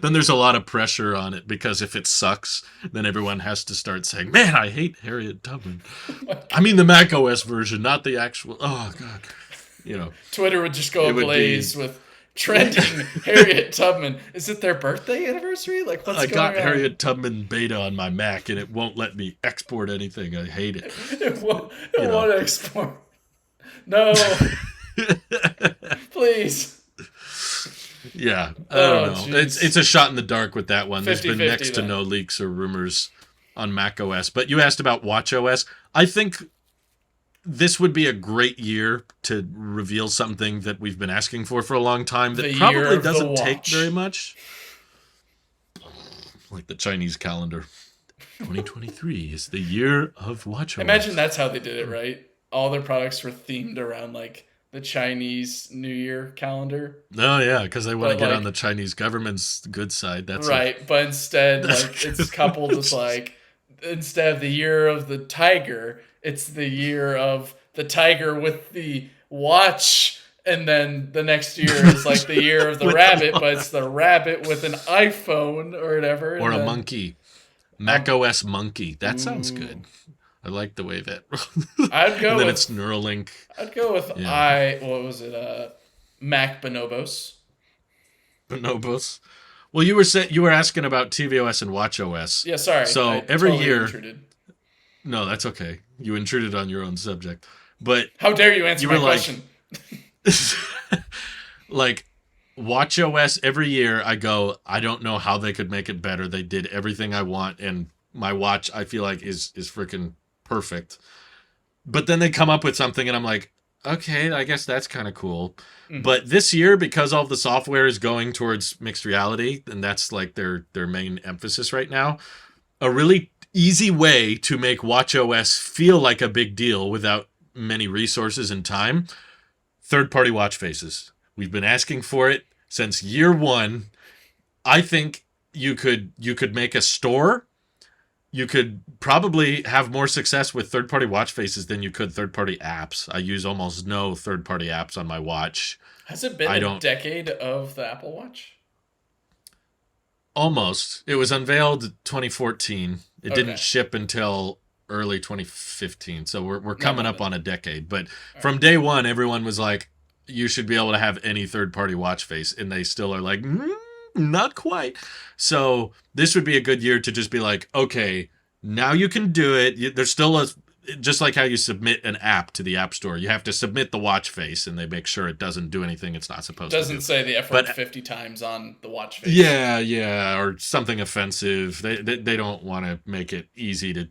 Speaker 1: then there's a lot of pressure on it because if it sucks, then everyone has to start saying, "Man, I hate Harriet Tubman." I mean the macOS version, not the actual. Oh god, you know.
Speaker 2: Twitter would just go
Speaker 1: It would
Speaker 2: ablaze
Speaker 1: be-
Speaker 2: with trending Harriet Tubman. Is it their birthday anniversary? Like, what's
Speaker 1: I
Speaker 2: going
Speaker 1: got
Speaker 2: on?
Speaker 1: Harriet Tubman beta on my Mac and it won't let me export anything. I hate it.
Speaker 2: It won't
Speaker 1: You know.
Speaker 2: export. No, please.
Speaker 1: Yeah, I don't know.
Speaker 2: jeez.
Speaker 1: It's a shot in the dark with that one. There's been
Speaker 2: 50-50
Speaker 1: next to
Speaker 2: then.
Speaker 1: no leaks or rumors on macOS. But you asked about watchOS. I think this would be a great year to reveal something that we've been asking for a long time that
Speaker 2: The year
Speaker 1: probably
Speaker 2: of the
Speaker 1: doesn't take
Speaker 2: watch.
Speaker 1: very much. Like the Chinese calendar. 2023 is the year of watchOS.
Speaker 2: Imagine that's how they did it, right? All their products were themed around like the Chinese New Year calendar,
Speaker 1: Oh yeah, because they want to
Speaker 2: But,
Speaker 1: get
Speaker 2: like-
Speaker 1: on the Chinese government's good side. That's
Speaker 2: right? But instead,
Speaker 1: That's
Speaker 2: like
Speaker 1: a
Speaker 2: it's
Speaker 1: good
Speaker 2: coupled
Speaker 1: one.
Speaker 2: with like instead of the year of the tiger, it's the year of the tiger with the watch. And then the next year is like the year of the
Speaker 1: With the
Speaker 2: rabbit, but it's the rabbit with an iPhone or whatever.
Speaker 1: or
Speaker 2: and
Speaker 1: a
Speaker 2: then-
Speaker 1: monkey. macOS monkey. That sounds good. I like the way that.
Speaker 2: I'd go
Speaker 1: and then
Speaker 2: with
Speaker 1: it's Neuralink.
Speaker 2: I'd go with
Speaker 1: Yeah.
Speaker 2: what was it? Mac Bonobos.
Speaker 1: Bonobos. Well, you were asking about tvOS and watchOS.
Speaker 2: Yeah, sorry.
Speaker 1: So
Speaker 2: I
Speaker 1: every
Speaker 2: totally
Speaker 1: year-
Speaker 2: intruded.
Speaker 1: No, that's okay. You intruded on your own subject, but
Speaker 2: How dare you answer
Speaker 1: You
Speaker 2: my
Speaker 1: were like-
Speaker 2: question?
Speaker 1: like watchOS every year I go, I don't know how they could make it better. They did everything I want and my watch I feel like is freaking perfect. But then they come up with something and I'm like, okay, I guess that's kind of cool.
Speaker 2: Mm-hmm.
Speaker 1: But this year, because all the software is going towards mixed reality, and that's like their main emphasis right now, a really easy way to make watchOS feel like a big deal without many resources and time, third-party watch faces. We've been asking for it since year one. I think you could make a store. You could probably have more success with third-party watch faces than you could third-party apps. I use almost no third-party apps on my watch.
Speaker 2: Has it been a decade of the Apple Watch?
Speaker 1: Almost. It was unveiled 2014. It didn't ship until early 2015. So we're coming up on a decade. But from day one, everyone was like, you should be able to have any third-party watch face. And they still are like, not quite. So this would be a good year to just be like, okay, now you can do it. There's still just like how you submit an app to the App Store. You have to submit the watch face, and they make sure it doesn't do anything it's not supposed to do.
Speaker 2: Doesn't say the F word 50 times on the watch face.
Speaker 1: Yeah, or something offensive. They don't want to make it easy to,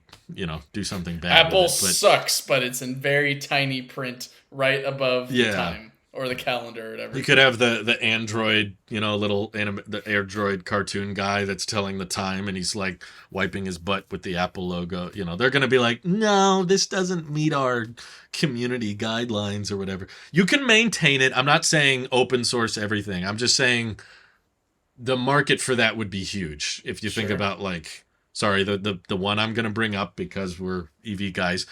Speaker 1: do something bad.
Speaker 2: Apple sucks, but it's in very tiny print right above the time. Or the calendar or whatever. You
Speaker 1: could have the Android, the Android cartoon guy that's telling the time, and he's like wiping his butt with the Apple logo. They're going to be like, no, this doesn't meet our community guidelines or whatever. You can maintain it. I'm not saying open source everything. I'm just saying the market for that would be huge. If you think about the one I'm going to bring up because we're EV guys.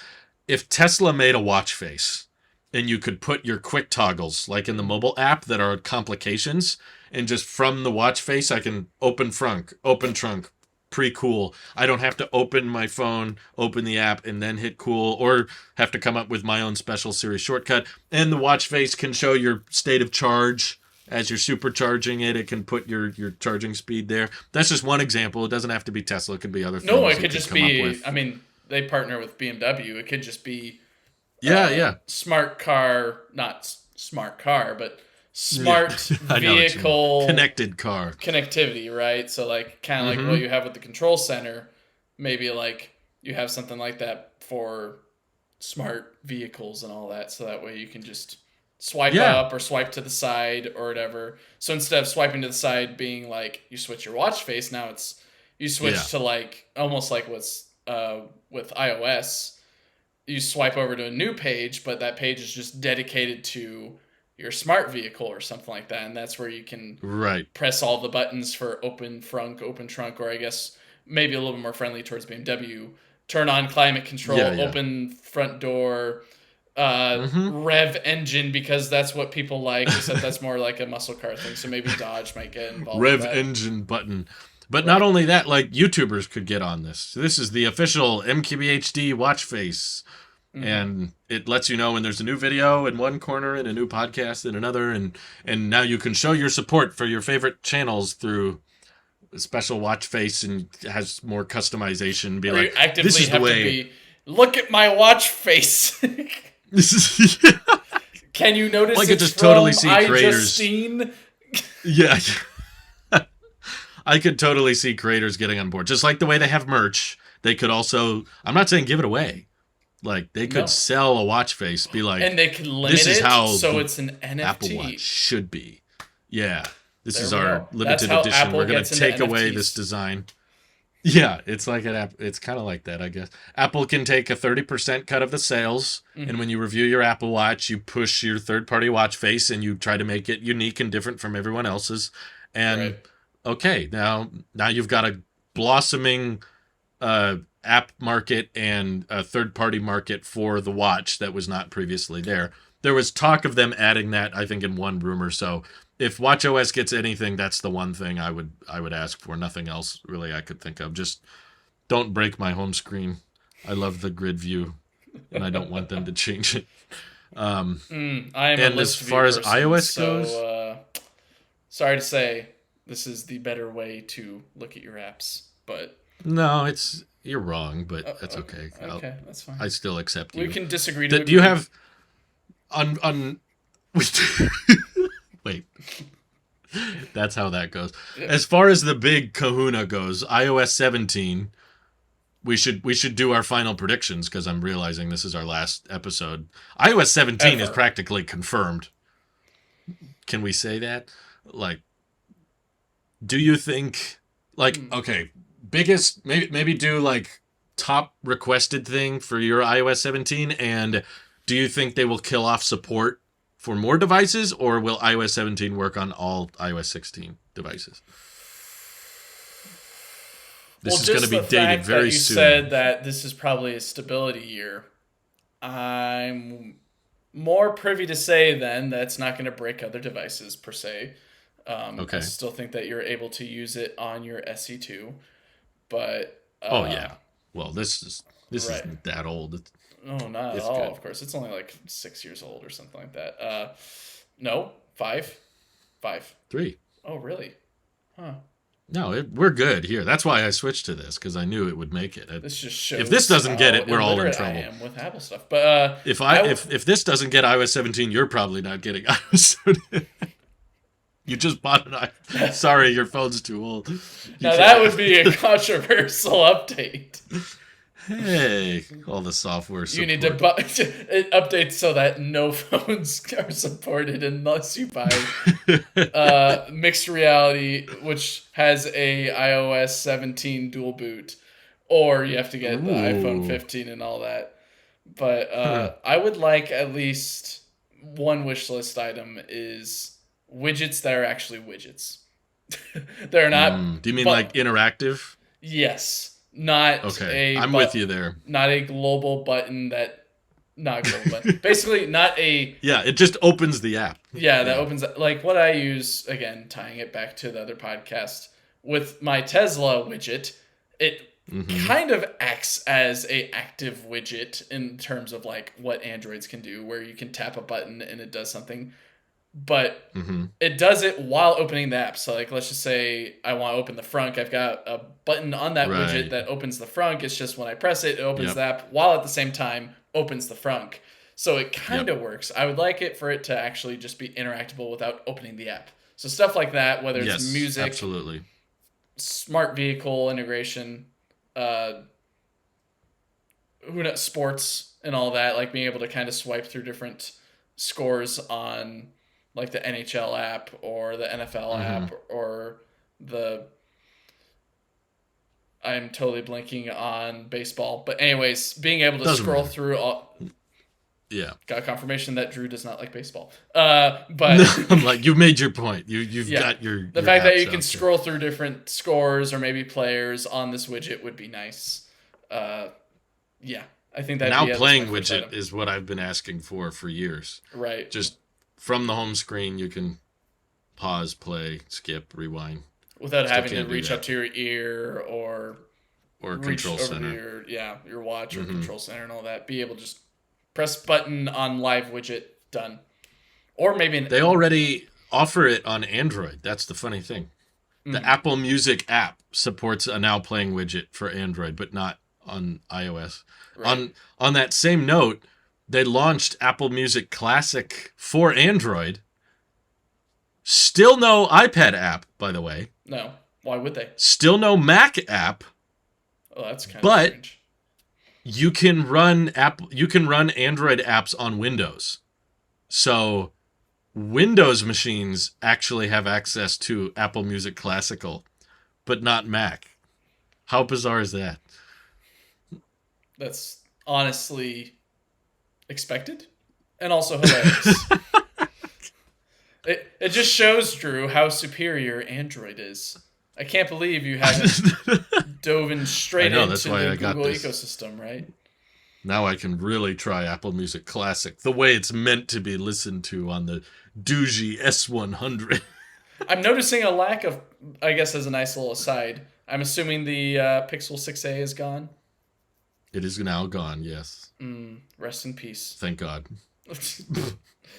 Speaker 1: If Tesla made a watch face, and you could put your quick toggles, like in the mobile app, that are complications, and just from the watch face, I can open trunk, pretty cool. I don't have to open my phone, open the app, and then hit cool, or have to come up with my own special Siri shortcut. And the watch face can show your state of charge as you're supercharging it. It can put your charging speed there. That's just one example. It doesn't have to be Tesla. It could be other things.
Speaker 2: No, it could just be, they partner with BMW. It could just be smart car, not smart car, but smart vehicle
Speaker 1: connected car
Speaker 2: connectivity, right? So kind of like what you have with the control center, maybe you have something like that for smart vehicles and all that. So that way you can just swipe up or swipe to the side or whatever. So instead of swiping to the side being you switch your watch face, now it's you switch to almost like what's with iOS. You swipe over to a new page, but that page is just dedicated to your smart vehicle or something like that. And that's where you can press all the buttons for open trunk, or I guess maybe a little bit more friendly towards BMW. Turn on climate control, open front door, rev engine, because that's what people like, except that's more like a muscle car thing. So maybe Dodge might get involved
Speaker 1: rev
Speaker 2: with that.
Speaker 1: Engine button. But not only that, YouTubers could get on this. So this is the official MKBHD watch face. Mm-hmm. And it lets you know when there's a new video in one corner and a new podcast in another. And now you can show your support for your favorite channels through a special watch face, and has more customization. Be like, this is the way.
Speaker 2: Look at my watch face. Can you notice
Speaker 1: I could just totally see creators. Yeah. I could totally see creators getting on board. Just like the way they have merch, they could also, I'm not saying give it away. They could sell a watch face, be like,
Speaker 2: and they could limit
Speaker 1: this is how
Speaker 2: so it's an NFT.
Speaker 1: Apple Watch should be. Yeah. This is our limited edition. We're going to take away this design. Yeah, it's like an app. It's kind of like that, I guess. Apple can take a 30% cut of the sales, and when you review your Apple Watch, you push your third-party watch face, and you try to make it unique and different from everyone else's. And okay, now you've got a blossoming app market and a third-party market for the watch that was not previously there. There was talk of them adding that, I think, in one room or so. If watchOS gets anything, that's the one thing I would ask for. Nothing else really I could think of. Just don't break my home screen. I love the grid view, and I don't want them to change it.
Speaker 2: I am
Speaker 1: and
Speaker 2: a list
Speaker 1: as far as
Speaker 2: person,
Speaker 1: iOS goes,
Speaker 2: sorry to say, this is the better way to look at your apps. But
Speaker 1: no, you're wrong, but that's okay.
Speaker 2: Okay, that's fine.
Speaker 1: I still accept you.
Speaker 2: We can disagree.
Speaker 1: Do you have on? Wait. That's how that goes. As far as the big kahuna goes, iOS 17, we should do our final predictions because I'm realizing this is our last episode. iOS 17 is practically confirmed. Can we say that? Like, do you think, like, okay, biggest, maybe do like top requested thing for your iOS 17, and do you think they will kill off support for more devices, or will iOS 17 work on all iOS 16 devices? This is going to be dated very soon.
Speaker 2: You said that this is probably a stability year. I'm more privy to say then that's not going to break other devices per se. Okay. I still think that you're able to use it on your SE2, but
Speaker 1: oh yeah, well this isn't that old.
Speaker 2: Not at all. Good. Of course, it's only like 6 years old or something like that. No, 5.
Speaker 1: 3.
Speaker 2: Oh really? Huh.
Speaker 1: No, we're good here. That's why I switched to this, because I knew it would make it.
Speaker 2: This just shows
Speaker 1: if this doesn't get it, we're all in trouble.
Speaker 2: I am with Apple stuff, but
Speaker 1: if this doesn't get iOS 17, you're probably not getting iOS 17. You just bought an iPhone. Sorry, your phone's too old.
Speaker 2: Now that would be a controversial update.
Speaker 1: Hey, all the software support.
Speaker 2: You need to update so that no phones are supported unless you buy mixed reality, which has a iOS 17 dual boot, or you have to get the iPhone 15 and all that. But I would like at least one wish list item is widgets that are actually widgets. They're not.
Speaker 1: Do you mean like interactive?
Speaker 2: Yes. Not
Speaker 1: okay. I'm with you there.
Speaker 2: Not a global button that, not global button. Basically, not a.
Speaker 1: Yeah, it just opens the app.
Speaker 2: Yeah, that opens like what I use again. Tying it back to the other podcast with my Tesla widget, it kind of acts as a active widget in terms of like what Androids can do, where you can tap a button and it does something. But it does it while opening the app. So like, let's just say I want to open the frunk. I've got a button on that widget that opens the frunk. It's just when I press it, it opens the app while at the same time opens the frunk. So it kind of works. I would like it for it to actually just be interactable without opening the app. So stuff like that, whether it's music,
Speaker 1: absolutely,
Speaker 2: smart vehicle integration, sports and all that, like being able to kind of swipe through different scores on like the NHL app or the NFL app or I'm totally blanking on baseball. But anyways, being able to scroll through all...
Speaker 1: Yeah.
Speaker 2: Got confirmation that Drew does not like baseball. But
Speaker 1: I'm like, you made your point. You've got your
Speaker 2: the fact that you can scroll through different scores or maybe players on this widget would be nice. I think that
Speaker 1: now playing widget is what I've been asking for years.
Speaker 2: Right.
Speaker 1: Just from the home screen, you can pause, play, skip, rewind.
Speaker 2: Without having to reach up to your ear or
Speaker 1: control center.
Speaker 2: Your watch or control center and all that. Be able to just press button on live widget, done. Or maybe...
Speaker 1: They already offer it on Android. That's the funny thing. The Apple Music app supports a now playing widget for Android, but not on iOS. Right. On that same note, they launched Apple Music Classic for Android. Still no iPad app, by the way.
Speaker 2: No. Why would they?
Speaker 1: Still no Mac app.
Speaker 2: Oh, that's kind of strange.
Speaker 1: You can run Android apps on Windows. So Windows machines actually have access to Apple Music Classical, but not Mac. How bizarre is that?
Speaker 2: That's honestly expected and also hilarious. It just shows, Drew, how superior Android is. I can't believe you haven't dove in straight into the Google ecosystem, right?
Speaker 1: Now I can really try Apple Music Classic the way it's meant to be listened to on the Doogie S100.
Speaker 2: I'm noticing a lack of, I guess as a nice little aside, I'm assuming the Pixel 6a is gone.
Speaker 1: It is now gone, yes.
Speaker 2: Rest in peace.
Speaker 1: Thank God.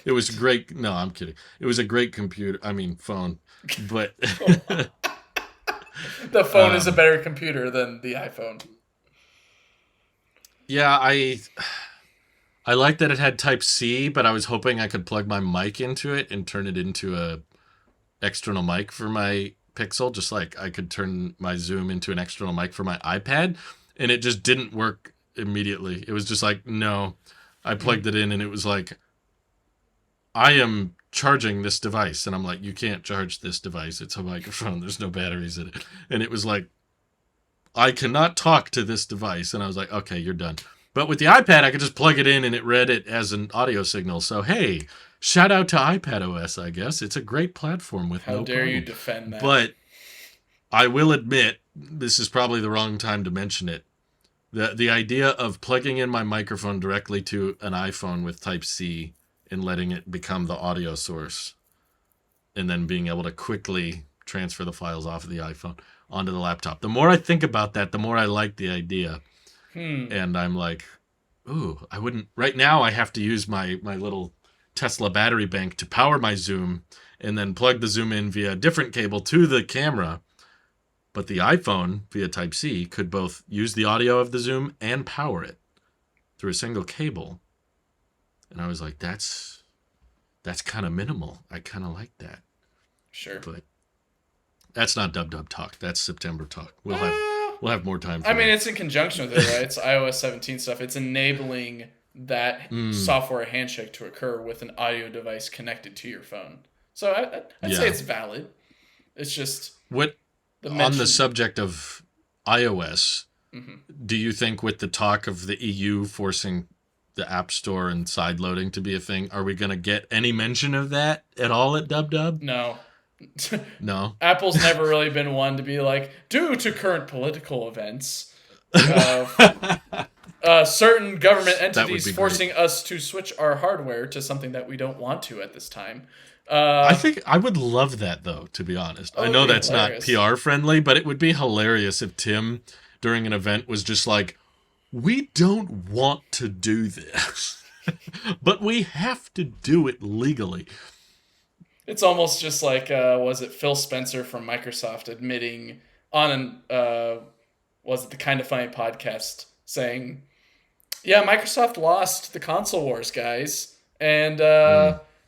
Speaker 1: It was great. No, I'm kidding. It was a great phone. But
Speaker 2: the phone is a better computer than the iPhone.
Speaker 1: Yeah, I like that it had Type-C, but I was hoping I could plug my mic into it and turn it into a external mic for my Pixel, just like I could turn my Zoom into an external mic for my iPad. and it just didn't work immediately. It was just like, no. I plugged it in, and it was like, I am charging this device. And I'm like, you can't charge this device. It's a microphone. There's no batteries in it. And it was like, I cannot talk to this device. And I was like, okay, you're done. But with the iPad, I could just plug it in, and it read it as an audio signal. So, hey, shout out to iPadOS, I guess. It's a great platform with no problem.
Speaker 2: How dare you defend that?
Speaker 1: But I will admit, this is probably the wrong time to mention it. The idea of plugging in my microphone directly to an iPhone with Type-C and letting it become the audio source, and then being able to quickly transfer the files off of the iPhone onto the laptop. The more I think about that, the more I like the idea. And I'm like, ooh, I wouldn't... Right now, I have to use my little Tesla battery bank to power my Zoom, and then plug the Zoom in via a different cable to the camera. But the iPhone, via Type-C, could both use the audio of the Zoom and power it through a single cable. And I was like, that's kind of minimal. I kind of like that.
Speaker 2: Sure.
Speaker 1: But that's not Dub talk. That's September talk. We'll have more time for
Speaker 2: I mean, it's in conjunction with it, right? It's iOS 17 stuff. It's enabling that software handshake to occur with an audio device connected to your phone. So I'd say it's valid. It's just...
Speaker 1: On the subject of iOS, do you think with the talk of the EU forcing the App Store and sideloading to be a thing, are we going to get any mention of that at all at Dub?
Speaker 2: No.
Speaker 1: No?
Speaker 2: Apple's never really been one to be like, due to current political events, certain government entities forcing us to switch our hardware to something that we don't want to at this time.
Speaker 1: I think I would love that, though, to be honest. I know that's hilarious. Not PR friendly, but it would be hilarious if Tim, during an event, was just like, we don't want to do this, but we have to do it legally.
Speaker 2: It's almost just like, was it Phil Spencer from Microsoft admitting on was it the Kind of Funny podcast saying, yeah, Microsoft lost the console wars, guys, and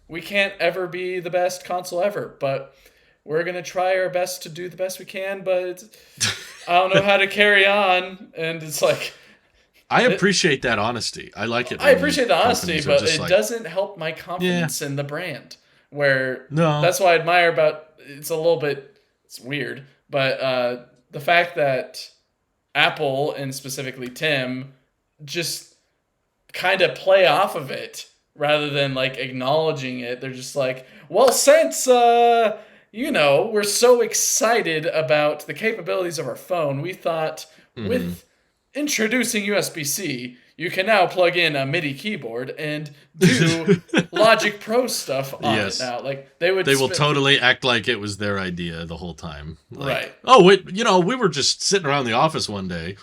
Speaker 2: we can't ever be the best console ever, but we're going to try our best to do the best we can, but I don't know how to carry on. And it's like...
Speaker 1: I appreciate that honesty. I like it.
Speaker 2: I appreciate the honesty, but it doesn't help my confidence in the brand. That's what I admire about... It's a little bit... It's weird, but the fact that Apple, and specifically Tim, just kind of play off of it rather than like acknowledging it. They're just like, well, since we're so excited about the capabilities of our phone, we thought with introducing USB-C, you can now plug in a MIDI keyboard and do Logic Pro stuff on it now. Like they will
Speaker 1: totally act like it was their idea the whole time. Like,
Speaker 2: right.
Speaker 1: Oh, wait, we were just sitting around the office one day.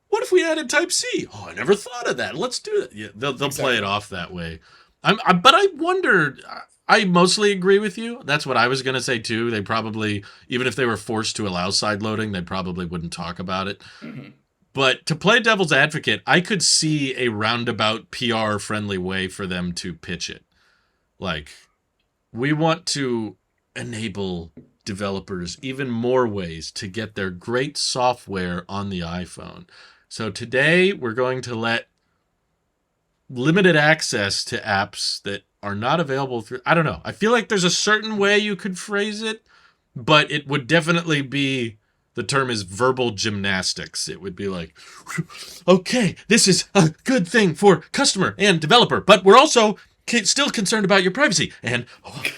Speaker 1: What if we added Type-C? Oh, I never thought of that. Let's do it. Yeah, they'll play it off that way. But I wonder. I mostly agree with you. That's what I was going to say too. They probably, even if they were forced to allow sideloading, they probably wouldn't talk about it. But to play devil's advocate, I could see a roundabout PR-friendly way for them to pitch it. Like, we want to enable developers even more ways to get their great software on the iPhone. So today, we're going to let limited access to apps that are not available through... I don't know. I feel like there's a certain way you could phrase it, but it would definitely be... The term is verbal gymnastics. It would be like, okay, this is a good thing for customer and developer, but we're also still concerned about your privacy and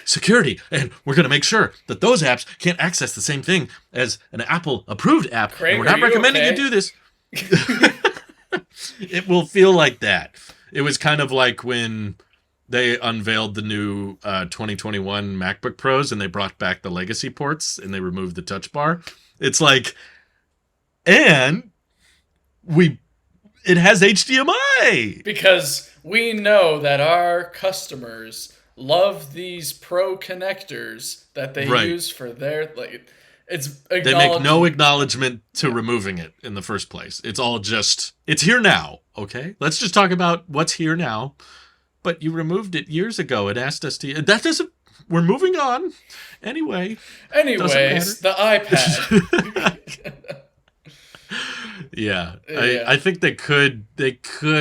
Speaker 1: security, and we're going to make sure that those apps can't access the same thing as an Apple-approved app.
Speaker 2: Craig,
Speaker 1: and we're not recommending you do this. It will feel like that. It was kind of like when they unveiled the new 2021 MacBook Pros and they brought back the legacy ports and they removed the touch bar. It's like, and it has HDMI.
Speaker 2: Because we know that our customers love these Pro connectors that they use for their, like,
Speaker 1: they make no acknowledgement to removing it in the first place. It's all just, it's here now, okay? Let's just talk about what's here now. But you removed it years ago. It asked us to, that doesn't, we're moving on. Anyways,
Speaker 2: the iPad.
Speaker 1: Yeah,
Speaker 2: Yeah.
Speaker 1: I think they could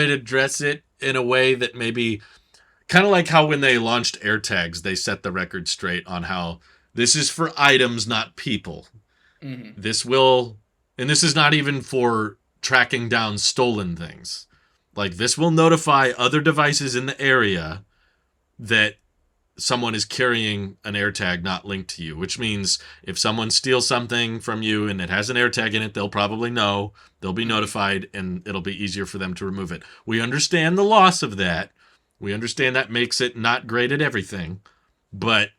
Speaker 1: address it in a way that maybe kind of like how when they launched AirTags, they set the record straight on how this is for items, not people.
Speaker 2: Hmm.
Speaker 1: This will, and this is not even for tracking down stolen things. Like this will notify other devices in the area that someone is carrying an AirTag not linked to you, which means if someone steals something from you and it has an AirTag in it, they'll probably know, they'll be
Speaker 2: Hmm.
Speaker 1: notified, and it'll be easier for them to remove it. We understand the loss of that. We understand that makes it not great at everything. But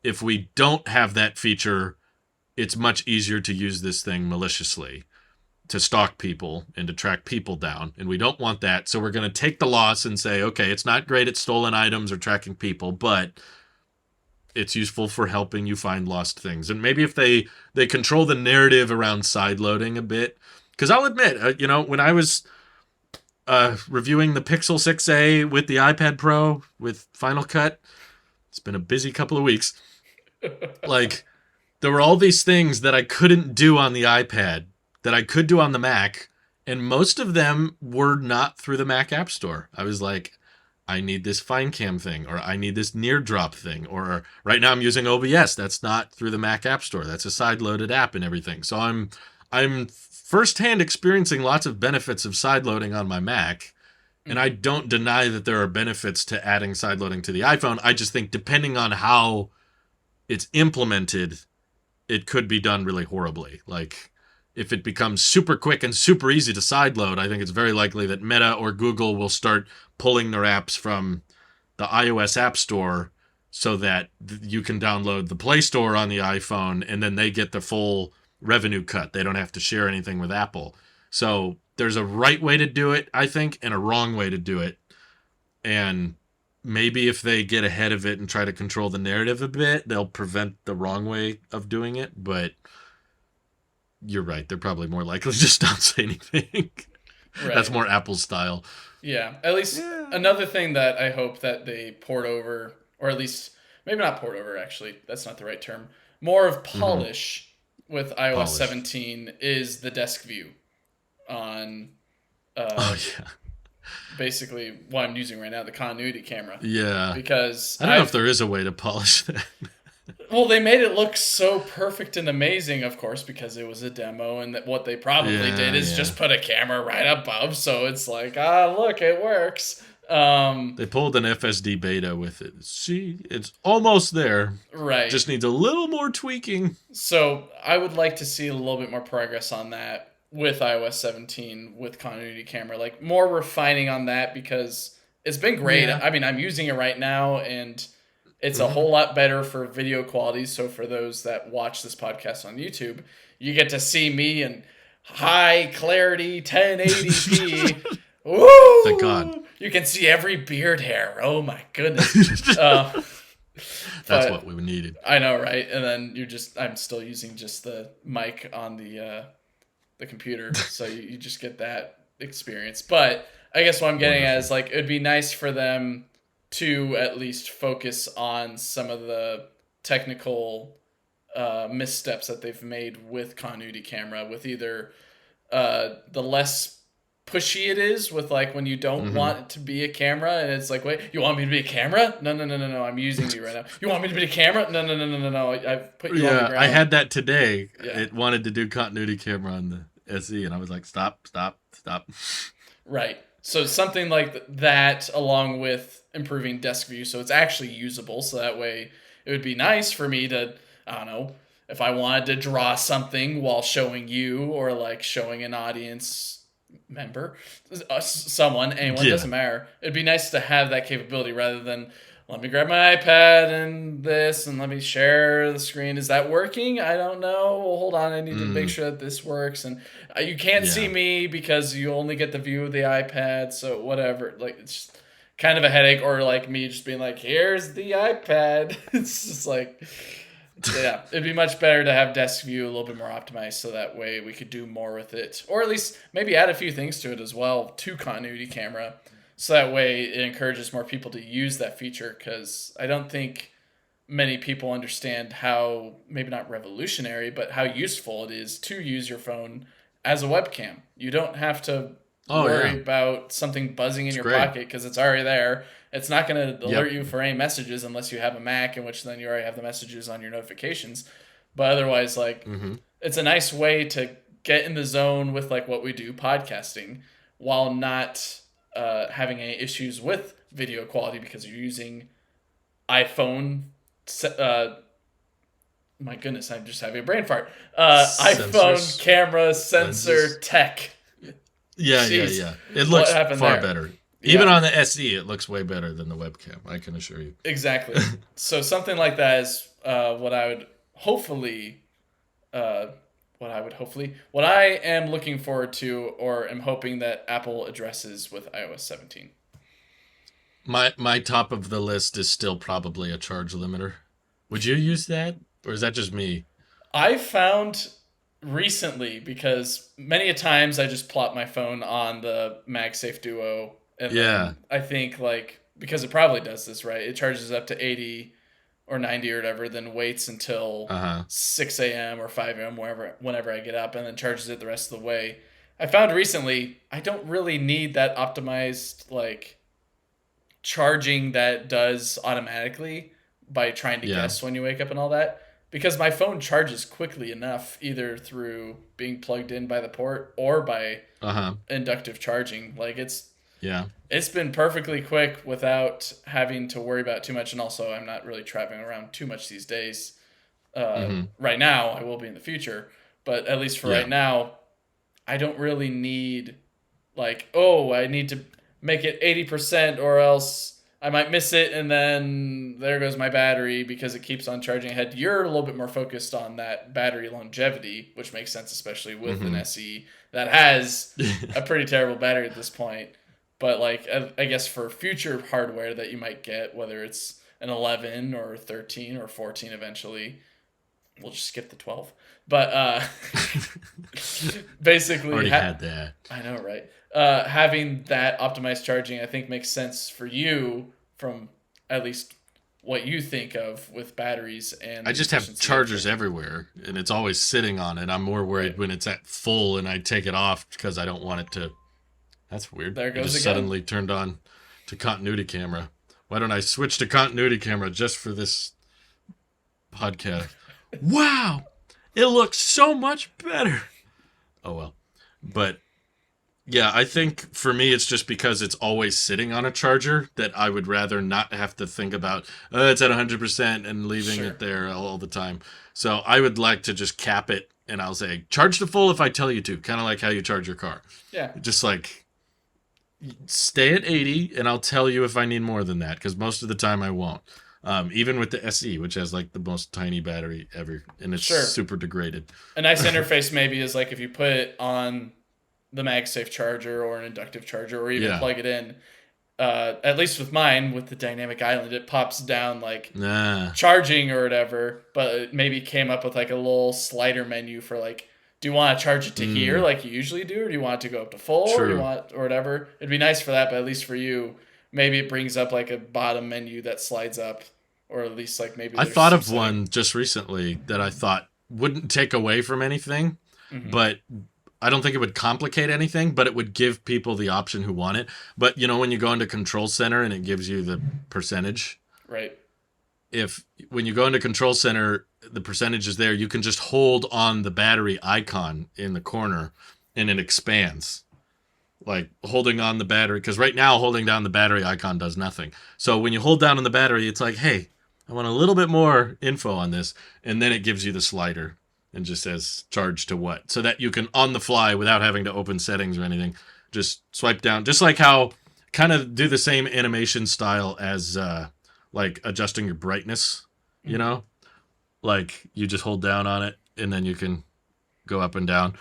Speaker 1: if we don't have that feature, it's much easier to use this thing maliciously to stalk people and to track people down. And we don't want that. So we're going to take the loss and say, okay, it's not great at stolen items or tracking people, but it's useful for helping you find lost things. And maybe if they control the narrative around side loading a bit, because I'll admit, when I was reviewing the Pixel 6a with the iPad Pro with Final Cut, it's been a busy couple of weeks. Like there were all these things that I couldn't do on the iPad that I could do on the Mac, and most of them were not through the Mac App Store. I was like, I need this fine cam thing, or I need this near drop thing, or right now I'm using OBS. That's not through the Mac App Store. That's a side loaded app and everything. So I'm firsthand experiencing lots of benefits of side loading on my Mac. And I
Speaker 2: Hmm.
Speaker 1: don't deny that there are benefits to adding side loading to the iPhone. I just think depending on how it's implemented, it could be done really horribly. Like if it becomes super quick and super easy to sideload, I think it's very likely that Meta or Google will start pulling their apps from the iOS App Store so that you can download the Play Store on the iPhone and then they get the full revenue cut. They don't have to share anything with Apple. So there's a right way to do it, I think, and a wrong way to do it. And maybe if they get ahead of it and try to control the narrative a bit, they'll prevent the wrong way of doing it. But you're right. They're probably more likely to just not say anything. That's
Speaker 2: Right.
Speaker 1: more Apple style.
Speaker 2: Yeah. At least
Speaker 1: Yeah.
Speaker 2: another thing that I hope that they port over, or at least maybe not port over, actually, that's not the right term. More of
Speaker 1: Mm-hmm.
Speaker 2: polish with iOS
Speaker 1: Polish.
Speaker 2: 17 is the desk view on
Speaker 1: Oh
Speaker 2: uh,
Speaker 1: yeah.
Speaker 2: basically what I'm using right now, the continuity camera.
Speaker 1: Yeah.
Speaker 2: Because
Speaker 1: I don't know if there is a way to polish that.
Speaker 2: well, they made it look so perfect and amazing, of course, because it was a demo, and that what they probably did
Speaker 1: Yeah,
Speaker 2: is
Speaker 1: yeah.
Speaker 2: just put a camera right above, so it's like, ah, look, it works.
Speaker 1: They pulled an FSD beta with it. See, it's almost there.
Speaker 2: Right.
Speaker 1: Just needs a little more tweaking.
Speaker 2: So I would like to see a little bit more progress on that with iOS 17 with continuity camera, like more refining on that because it's been great.
Speaker 1: Yeah.
Speaker 2: I mean, I'm using it right now and it's a
Speaker 1: Mm-hmm.
Speaker 2: whole lot better for video quality. So for those that watch this podcast on YouTube, you get to see me in high clarity 1080p.
Speaker 1: Thank God.
Speaker 2: Woo! You can see every beard hair. Oh my goodness. Uh,
Speaker 1: That's what
Speaker 2: but
Speaker 1: we needed.
Speaker 2: I know, right? And then I'm still using just the mic on the computer, so you just get that experience. But I guess what I'm getting at
Speaker 1: Wonderful.
Speaker 2: is like it'd be nice for them to at least focus on some of the technical missteps that they've made with continuity camera, with either the less pushy it is with like when you don't
Speaker 1: Mm-hmm.
Speaker 2: want it to be a camera and it's like, wait, you want me to be a camera? No, no, no, no, no, I'm using you right now. You want me to be a camera? No, no, no, no, no, no, I've put you on the
Speaker 1: Yeah, I
Speaker 2: ground.
Speaker 1: had that today.
Speaker 2: Yeah.
Speaker 1: It wanted to do continuity camera on the SE, and I was like, stop, stop, stop.
Speaker 2: Right. So something like that, along with improving desk view, so it's actually usable. So that way, it would be nice for me to, I don't know, if I wanted to draw something while showing you, or like showing an audience member, someone, anyone,
Speaker 1: Yeah,
Speaker 2: doesn't matter. It'd be nice to have that capability rather than let me grab my iPad and this and let me share the screen. Is that working? I don't know. Well, hold on. I need to make
Speaker 1: mm,
Speaker 2: sure that this works. And you can't see
Speaker 1: yeah,
Speaker 2: me because you only get the view of the iPad. So whatever. Like it's just kind of a headache, or like me just being like, "Here's the iPad." It's just like, yeah, it'd be much better to have desk view a little bit more optimized, so that way we could do more with it, or at least maybe add a few things to it as well to continuity camera, so that way it encourages more people to use that feature. Because I don't think many people understand how maybe not revolutionary, but how useful it is to use your phone as a webcam. You don't have to
Speaker 1: Oh yeah,
Speaker 2: worry about something buzzing in
Speaker 1: it's
Speaker 2: your
Speaker 1: great.
Speaker 2: pocket because it's already there. It's not going to alert
Speaker 1: Yep.
Speaker 2: you for any messages unless you have a Mac, in which then you already have the messages on your notifications. But otherwise, like,
Speaker 1: Mm-hmm.
Speaker 2: it's a nice way to get in the zone with like what we do, podcasting, while not having any issues with video quality because you're using iPhone. Uh, my goodness, I'm just having a brain fart. iPhone
Speaker 1: Sensors,
Speaker 2: camera sensor
Speaker 1: lenses.
Speaker 2: tech.
Speaker 1: Yeah, yeah,
Speaker 2: Jeez,
Speaker 1: yeah. It
Speaker 2: what
Speaker 1: looks
Speaker 2: happened
Speaker 1: far
Speaker 2: there?
Speaker 1: better. Even
Speaker 2: Yeah,
Speaker 1: on the SE, it looks way better than the webcam. I can assure you.
Speaker 2: exactly. So something like that is what I would hopefully, uh, what I am looking forward to, or am hoping that Apple addresses with iOS 17.
Speaker 1: My top of the list is still probably a charge limiter. Would you use that, or is that just me?
Speaker 2: I found recently, because many a times I just plop my phone on the MagSafe Duo, and
Speaker 1: Yeah.
Speaker 2: then I think, like, because it probably does this, right? It charges up to 80 or 90 or whatever, then waits until
Speaker 1: Uh huh.
Speaker 2: 6 a.m. or 5 a.m. Whenever I get up, and then charges it the rest of the way. I found recently I don't really need that optimized, like, charging that does automatically by trying to
Speaker 1: Yeah.
Speaker 2: guess when you wake up and all that, because my phone charges quickly enough either through being plugged in by the port or by
Speaker 1: Uh huh.
Speaker 2: inductive charging. Like,
Speaker 1: Yeah.
Speaker 2: it's been perfectly quick without having to worry about too much. And also, I'm not really traveling around too much these days.
Speaker 1: Mm-hmm.
Speaker 2: Right now, I will be in the future, but at least for right
Speaker 1: Yeah.
Speaker 2: now, I don't really need, like, oh, I need to make it 80% or else I might miss it and then there goes my battery because it keeps on charging ahead. You're a little bit more focused on that battery longevity, which makes sense, especially with an
Speaker 1: Mm-hmm.
Speaker 2: SE that has a pretty terrible battery at this point. But, like, I guess for future hardware that you might get, whether it's an 11 or 13 or 14 eventually, we'll just skip the 12. But basically,
Speaker 1: Already had that.
Speaker 2: I know, right? Having that optimized charging, I think, makes sense for you from at least what you think of with batteries and
Speaker 1: I
Speaker 2: the
Speaker 1: just have
Speaker 2: efficiency of
Speaker 1: chargers
Speaker 2: charging.
Speaker 1: everywhere, and it's always sitting on it. I'm more
Speaker 2: Right.
Speaker 1: worried when it's at full and I take it off because I don't want it to. That's weird.
Speaker 2: There
Speaker 1: I
Speaker 2: goes
Speaker 1: just
Speaker 2: again.
Speaker 1: suddenly turned on to continuity camera. Why don't I switch to continuity camera just for this podcast? Wow, it looks so much better. Oh well, but yeah, I think for me it's just because it's always sitting on a charger that I would rather not have to think about. It's at 100% and leaving
Speaker 2: Sure.
Speaker 1: it there all the time. So I would like to just cap it, and I'll say charge to full if I tell you to, kind of like how you charge your car.
Speaker 2: Yeah.
Speaker 1: Just like stay at 80 and I'll tell you if I need more than that because most of the time I won't. Even with the SE, which has like the most tiny battery ever, and it's
Speaker 2: Sure.
Speaker 1: super degraded.
Speaker 2: A nice interface maybe is like if you put it on the MagSafe charger or an inductive charger or even
Speaker 1: Yeah.
Speaker 2: plug it in. At least with mine, with the dynamic island, it pops down like
Speaker 1: Nah.
Speaker 2: charging or whatever, but it maybe came up with like a little slider menu for, like, do you want to charge it to here
Speaker 1: Mm,
Speaker 2: like you usually do, or do you want it to go up to full, or do you
Speaker 1: true.
Speaker 2: want, or whatever? It'd be nice for that, but at least for you, maybe it brings up like a bottom menu that slides up, or at least like maybe
Speaker 1: I
Speaker 2: there's
Speaker 1: thought
Speaker 2: some
Speaker 1: of
Speaker 2: setting.
Speaker 1: one just recently that I thought wouldn't take away from anything,
Speaker 2: Mm-hmm.
Speaker 1: but I don't think it would complicate anything, but it would give people the option who want it. But when you go into Control Center and it gives you the percentage,
Speaker 2: Right.
Speaker 1: if when you go into Control Center, the percentage is there, you can just hold on the battery icon in the corner and it expands. Like holding on the battery, because right now holding down the battery icon does nothing. So when you hold down on the battery, it's like, hey, I want a little bit more info on this, and then it gives you the slider and just says charge to what, so that you can on the fly without having to open settings or anything, just swipe down, just like how kind of do the same animation style as like adjusting your brightness, you
Speaker 2: Mm-hmm.
Speaker 1: know, like you just hold down on it and then you can go up and down.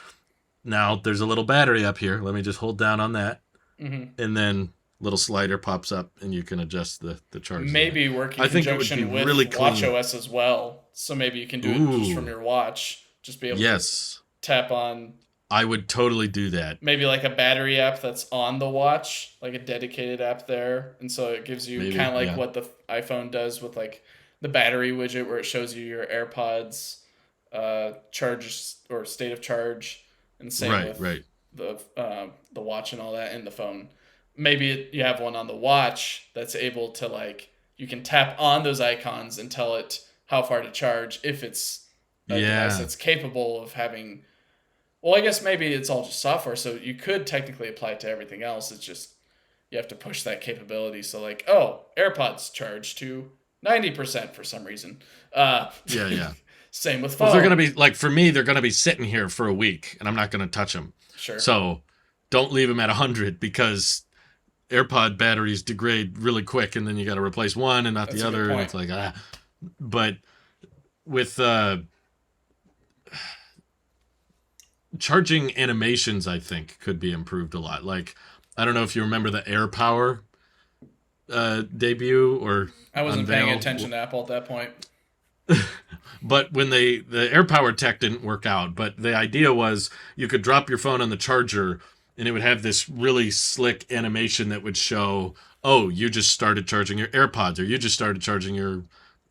Speaker 1: Now there's a little battery up here. Let me just hold down on that,
Speaker 2: Mm-hmm.
Speaker 1: and then little slider pops up, and you can adjust the charge of that.
Speaker 2: Maybe work in
Speaker 1: I think it would be
Speaker 2: conjunction with
Speaker 1: really clean.
Speaker 2: watchOS as well. So maybe you can do it just from
Speaker 1: Ooh,
Speaker 2: your watch. Just be able to
Speaker 1: yes,
Speaker 2: tap on
Speaker 1: I would totally do that.
Speaker 2: maybe like a battery app that's on the watch, like a dedicated app there. And so it gives you kind
Speaker 1: Maybe,
Speaker 2: of like
Speaker 1: yeah.
Speaker 2: what the iPhone does with like the battery widget where it shows you your AirPods charge or state of charge. and same
Speaker 1: Right,
Speaker 2: with
Speaker 1: right.
Speaker 2: the watch and all that, and the phone. Maybe you have one on the watch that's able to like you can tap on those icons and tell it how far to charge if it's a device
Speaker 1: Yeah.
Speaker 2: that's capable of having. Well, I guess maybe it's all just software, so you could technically apply it to everything else. It's just you have to push that capability. So like, oh, AirPods charge to 90% for some reason. Uh,
Speaker 1: Yeah, yeah.
Speaker 2: Same with
Speaker 1: Well, they're going to
Speaker 2: phone.
Speaker 1: be like for me, they're going to be sitting here for a week and I'm not going to touch them.
Speaker 2: Sure,
Speaker 1: So don't leave them at 100 because AirPod batteries degrade really quick and then you got to replace one and not
Speaker 2: that's
Speaker 1: the
Speaker 2: a good
Speaker 1: other. And
Speaker 2: point.
Speaker 1: it's like, ah. But with charging animations, I think could be improved a lot. Like, I don't know if you remember the AirPower debut or
Speaker 2: I wasn't paying
Speaker 1: unveil.
Speaker 2: attention to Apple at that point.
Speaker 1: But when the AirPower tech didn't work out, but the idea was you could drop your phone on the charger and it would have this really slick animation that would show, oh, you just started charging your AirPods or you just started charging your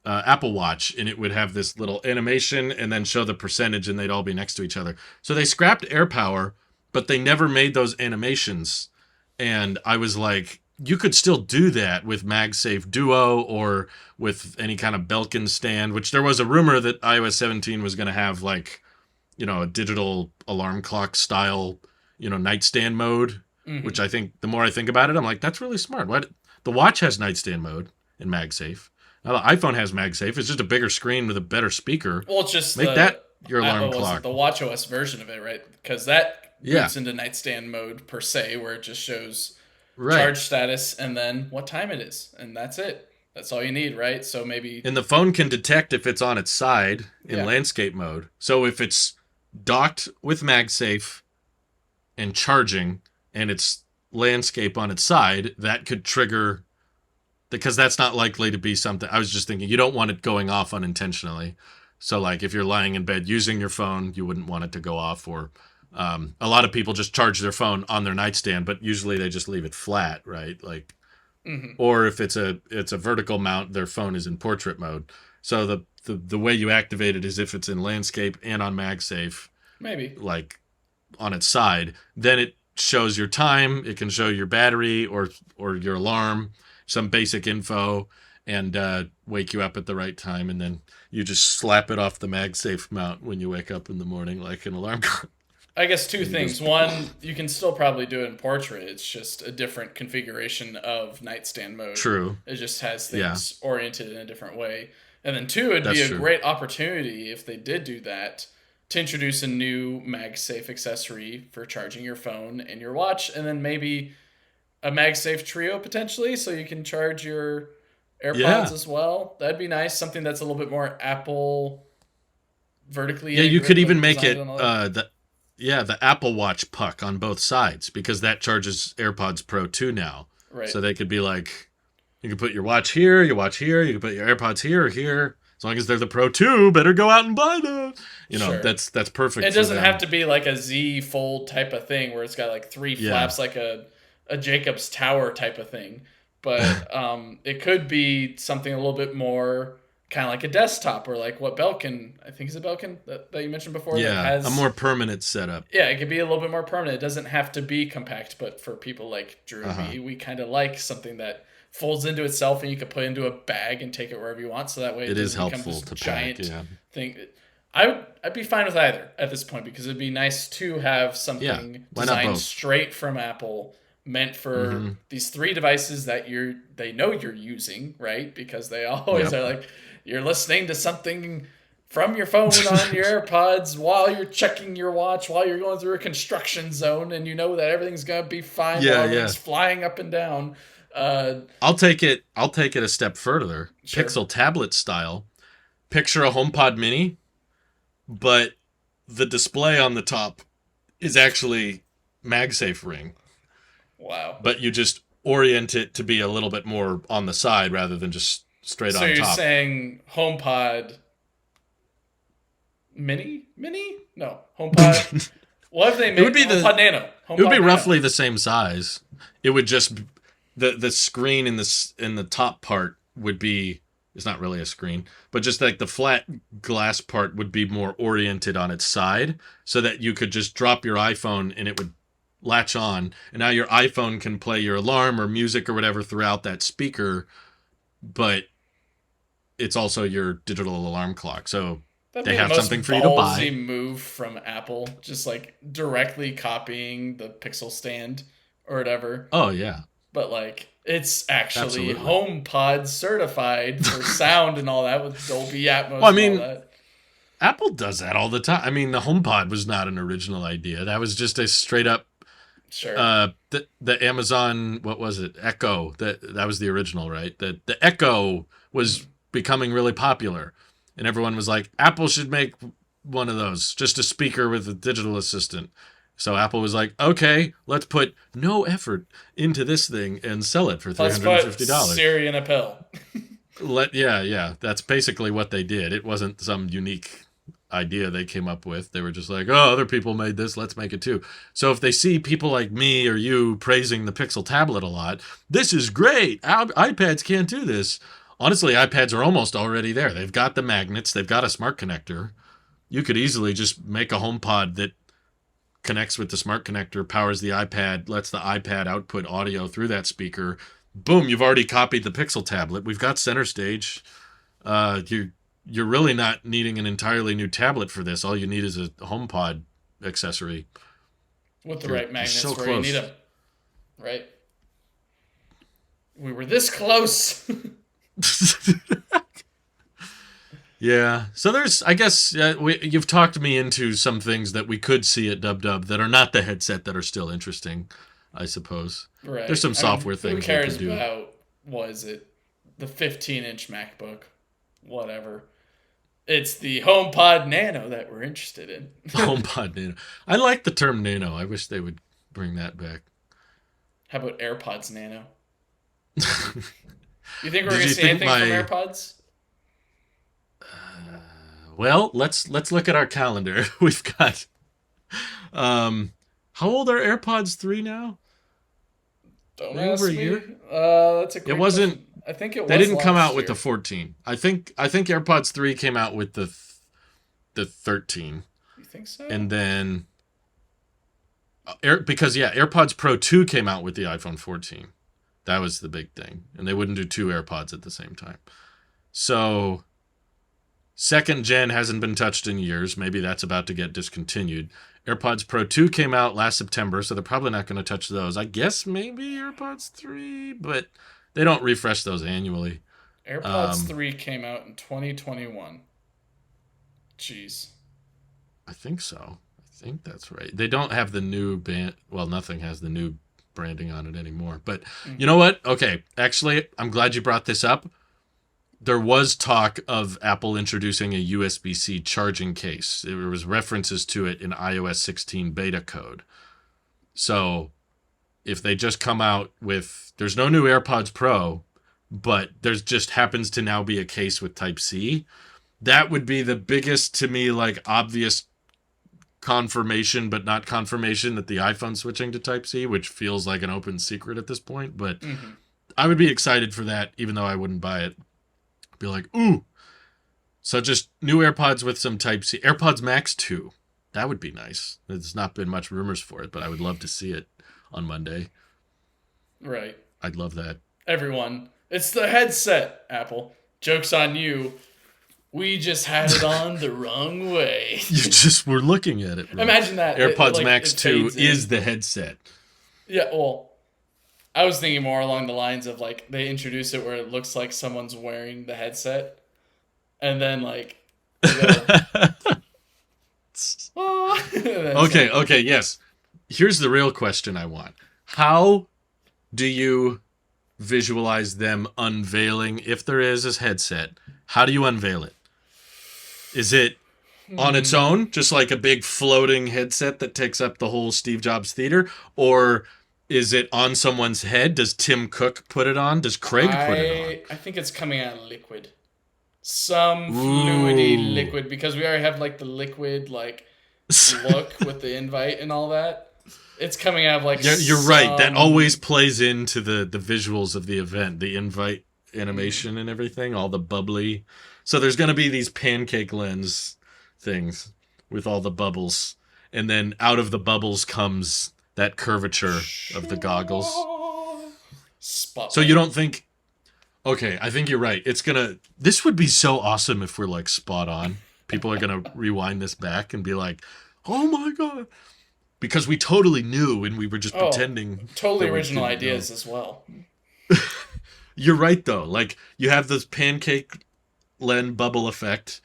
Speaker 1: Apple Watch, and it would have this little animation and then show the percentage, and they'd all be next to each other. So they scrapped AirPower, but they never made those animations. And I was like, you could still do that with MagSafe Duo or with any kind of Belkin stand, which there was a rumor that iOS 17 was going to have like, a digital alarm clock style, nightstand mode, which
Speaker 2: Hmm.
Speaker 1: I think the more I think about it, I'm like, that's really smart. What the watch has nightstand mode in MagSafe. Now the iPhone has MagSafe. It's just a bigger screen with a better speaker.
Speaker 2: Well, it's just
Speaker 1: Make that your alarm
Speaker 2: was it
Speaker 1: clock.
Speaker 2: the watchOS version of it, right? Because that
Speaker 1: Yeah,
Speaker 2: boots into nightstand mode per se, where it just shows
Speaker 1: right.
Speaker 2: charge status and then what time it is, and that's it. That's all you need, right? So maybe,
Speaker 1: And the phone can detect if it's on its side in
Speaker 2: yeah,
Speaker 1: landscape mode. So if it's docked with MagSafe and charging and it's landscape on its side, that could trigger, because that's not likely to be something. I was just thinking you don't want it going off unintentionally. So like if you're lying in bed using your phone, you wouldn't want it to go off. Or a lot of people just charge their phone on their nightstand, but usually they just leave it flat, right? Like,
Speaker 2: hmm,
Speaker 1: or if it's a vertical mount, their phone is in portrait mode. So the way you activate it is if it's in landscape and on MagSafe,
Speaker 2: maybe.
Speaker 1: like on its side, then it shows your time. It can show your battery or your alarm, some basic info, and wake you up at the right time. And then you just slap it off the MagSafe mount when you wake up in the morning, like an alarm clock.
Speaker 2: I guess two
Speaker 1: And you
Speaker 2: things.
Speaker 1: just
Speaker 2: One, you can still probably do it in portrait. It's just a different configuration of nightstand mode.
Speaker 1: true,
Speaker 2: It just has
Speaker 1: yeah,
Speaker 2: things oriented in a different way. And then two, it'd be
Speaker 1: that's
Speaker 2: a
Speaker 1: true.
Speaker 2: great opportunity if they did do that to introduce a new MagSafe accessory for charging your phone and your watch, and then maybe a MagSafe Trio potentially, so you can charge your AirPods
Speaker 1: Yeah,
Speaker 2: as well. That'd be nice. Something that's a little bit more Apple vertically
Speaker 1: yeah. You could
Speaker 2: integrated,
Speaker 1: even
Speaker 2: like
Speaker 1: make
Speaker 2: designed
Speaker 1: it
Speaker 2: and all that.
Speaker 1: the Apple Watch puck on both sides because that charges AirPods Pro 2 now.
Speaker 2: Right.
Speaker 1: So they could be like, you can put your watch here, your watch here, you can put your AirPods here or here. As long as they're the Pro 2, better go out and buy them.
Speaker 2: Sure.
Speaker 1: That's perfect
Speaker 2: It
Speaker 1: for
Speaker 2: doesn't have
Speaker 1: them.
Speaker 2: to be like a Z fold type of thing where it's got like three
Speaker 1: Yeah.
Speaker 2: flaps like a Jacob's Tower type of thing. But it could be something a little bit more kind of like a desktop or like what Belkin, I think is a Belkin that you mentioned before that
Speaker 1: Yeah, a
Speaker 2: has.
Speaker 1: more permanent setup.
Speaker 2: Yeah, it could be a little bit more permanent. It doesn't have to be compact, but for people like Drew and
Speaker 1: Uh-huh.
Speaker 2: me, we kind of like something that folds into itself and you can put into a bag and take it wherever you want. So that way it
Speaker 1: It is
Speaker 2: doesn't become
Speaker 1: helpful
Speaker 2: this
Speaker 1: to pack,
Speaker 2: giant
Speaker 1: yeah.
Speaker 2: thing. I'd be fine with either at this point because it'd be nice to have
Speaker 1: Yeah.
Speaker 2: something
Speaker 1: Why not
Speaker 2: designed
Speaker 1: both?
Speaker 2: straight from Apple, meant for
Speaker 1: Mhm.
Speaker 2: these three devices that they know you're using, right? Because they always
Speaker 1: Yep.
Speaker 2: are like you're listening to something from your phone on your AirPods while you're checking your watch while you're going through a construction zone, and you know that everything's gonna be fine while
Speaker 1: Yeah, yeah.
Speaker 2: everything's flying up and down.
Speaker 1: I'll take it a step further.
Speaker 2: Sure.
Speaker 1: Pixel tablet style. Picture a HomePod mini, but the display on the top is actually MagSafe ring,
Speaker 2: Wow.
Speaker 1: but you just orient it to be a little bit more on the side rather than just straight
Speaker 2: So
Speaker 1: on
Speaker 2: you're
Speaker 1: top.
Speaker 2: saying HomePod Mini? No, HomePod. What if they
Speaker 1: It would
Speaker 2: made
Speaker 1: be
Speaker 2: HomePod Nano?
Speaker 1: it would
Speaker 2: HomePod
Speaker 1: be
Speaker 2: Nano.
Speaker 1: roughly the same size. It would just the screen in the top part would be It's not really a screen, but just like the flat glass part would be more oriented on its side so that you could just drop your iPhone and it would latch on. And now your iPhone can play your alarm or music or whatever throughout that speaker, but it's also your digital alarm clock. So
Speaker 2: That'd
Speaker 1: they
Speaker 2: be the
Speaker 1: have
Speaker 2: most
Speaker 1: something for you to buy.
Speaker 2: ballsy move from Apple, just like directly copying the Pixel stand or whatever.
Speaker 1: Oh, yeah.
Speaker 2: But like it's actually
Speaker 1: Absolutely.
Speaker 2: HomePod certified for sound and all that with Dolby Atmos
Speaker 1: Well, I
Speaker 2: and
Speaker 1: mean,
Speaker 2: all that.
Speaker 1: Apple does that all the time. I mean, the HomePod was not an original idea. That was just a straight up
Speaker 2: Sure.
Speaker 1: the Amazon, what was it? Echo. That was the original, right? The Echo was becoming really popular, and everyone was like, Apple should make one of those, just a speaker with a digital assistant. So Apple was like, okay, let's put no effort into this thing and sell it for
Speaker 2: Let's put
Speaker 1: $350.
Speaker 2: Siri in a pill.
Speaker 1: Yeah. That's basically what they did. It wasn't some unique idea they came up with. They were just like, oh, other people made this, let's make it too. So if they see people like me or you praising the Pixel tablet a lot, this is great. iPads can't do this. Honestly, iPads are almost already there. They've got the magnets. They've got a smart connector. You could easily just make a HomePod that connects with the smart connector, powers the iPad, lets the iPad output audio through that speaker. Boom, you've already copied the Pixel tablet. We've got center stage. You're really not needing an entirely new tablet for this. All you need is a HomePod accessory.
Speaker 2: With the right magnets
Speaker 1: so
Speaker 2: where
Speaker 1: close.
Speaker 2: you need them. Right? We were this close.
Speaker 1: Yeah. So there's, I guess, you've talked me into some things that we could see at DubDub that are not the headset that are still interesting, I suppose.
Speaker 2: Right.
Speaker 1: There's some software things
Speaker 2: who cares
Speaker 1: we could do.
Speaker 2: about, what is it, the 15-inch MacBook? Whatever. It's the HomePod Nano that we're interested in.
Speaker 1: HomePod Nano. I like the term Nano. I wish they would bring that back.
Speaker 2: How about AirPods Nano? You think we're
Speaker 1: Did
Speaker 2: going to
Speaker 1: you
Speaker 2: see
Speaker 1: think
Speaker 2: anything from AirPods?
Speaker 1: Well, let's look at our calendar. We've got how old are AirPods 3 now?
Speaker 2: Don't
Speaker 1: Maybe
Speaker 2: ask
Speaker 1: over a
Speaker 2: me.
Speaker 1: year?
Speaker 2: That's a great
Speaker 1: It wasn't
Speaker 2: question. I think it was
Speaker 1: They didn't come
Speaker 2: last
Speaker 1: out with
Speaker 2: year.
Speaker 1: the 14. I think AirPods 3 came out with the 13.
Speaker 2: You think so?
Speaker 1: And then AirPods Pro 2 came out with the iPhone 14. That was the big thing. And they wouldn't do two AirPods at the same time. So second gen hasn't been touched in years. Maybe that's about to get discontinued. AirPods Pro 2 came out last September, so they're probably not going to touch those. I guess maybe AirPods 3, but they don't refresh those annually.
Speaker 2: AirPods 3 came out in 2021. Jeez.
Speaker 1: I think so. I think that's right. They don't have the new band. Well, nothing has the new branding on it anymore. But you know what? Okay, actually, I'm glad you brought this up. There was talk of Apple introducing a USB-C charging case. There was references to it in iOS 16 beta code. So if they just come out with, there's no new AirPods Pro, but there's just happens to now be a case with Type-C, that would be the biggest, to me, like obvious confirmation, but not confirmation that the iPhone's switching to Type-C, which feels like an open secret at this point. But I would be excited for that, even though I wouldn't buy it. Be like, ooh. So just new AirPods with some Type-C. AirPods Max 2. That would be nice. There's not been much rumors for it, but I would love to see it on Monday.
Speaker 2: Right.
Speaker 1: I'd love that.
Speaker 2: Everyone, it's the headset, Apple. Joke's on you. We just had it on the wrong way.
Speaker 1: You just were looking at it. Right?
Speaker 2: Imagine that.
Speaker 1: AirPods Max 2
Speaker 2: fades
Speaker 1: is
Speaker 2: in.
Speaker 1: the headset.
Speaker 2: Yeah, well, I was thinking more along the lines of like they introduce it where it looks like someone's wearing the headset, and then like,
Speaker 1: Okay, yes. Here's the real question I want. How do you visualize them unveiling, if there is a headset, how do you unveil it? Is it on its own, just like a big floating headset that takes up the whole Steve Jobs theater? Or is it on someone's head? Does Tim Cook put it on? Does Craig put it on?
Speaker 2: I think it's coming out of liquid. Some fluidy liquid, because we already have like the liquid like look with the invite and all that. It's coming out of like
Speaker 1: You're right. That always plays into the visuals of the event. The invite animation and everything, all the bubbly. So there's going to be these pancake lens things with all the bubbles. And then out of the bubbles comes that curvature of the goggles.
Speaker 2: Spotlight.
Speaker 1: So you don't think... Okay, I think you're right. This would be so awesome if we're like spot on. People are going to rewind this back and be like, oh my God. Because we totally knew and we were just pretending.
Speaker 2: Totally original ideas as well.
Speaker 1: You're right, though. Like, you have this pancake lens bubble effect,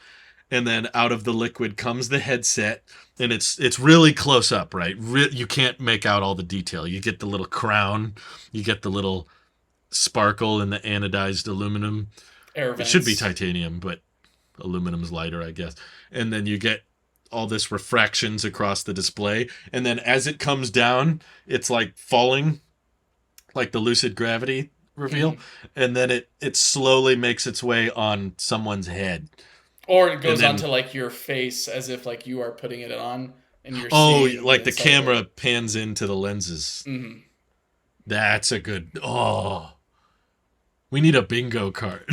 Speaker 1: and then out of the liquid comes the headset, and it's really close up, right? You can't make out all the detail. You get the little crown, you get the little sparkle in the anodized aluminum.
Speaker 2: Air vents.
Speaker 1: It should be titanium, but aluminum's lighter, I guess. And then you get all this refractions across the display, and then as it comes down, it's like falling, like the lucid gravity reveal, and then it slowly makes its way on someone's head.
Speaker 2: Or it goes onto like your face as if like you are putting it on and you're seeing
Speaker 1: like the camera pans into the lenses.
Speaker 2: Mm-hmm.
Speaker 1: That's a good... we need a bingo card.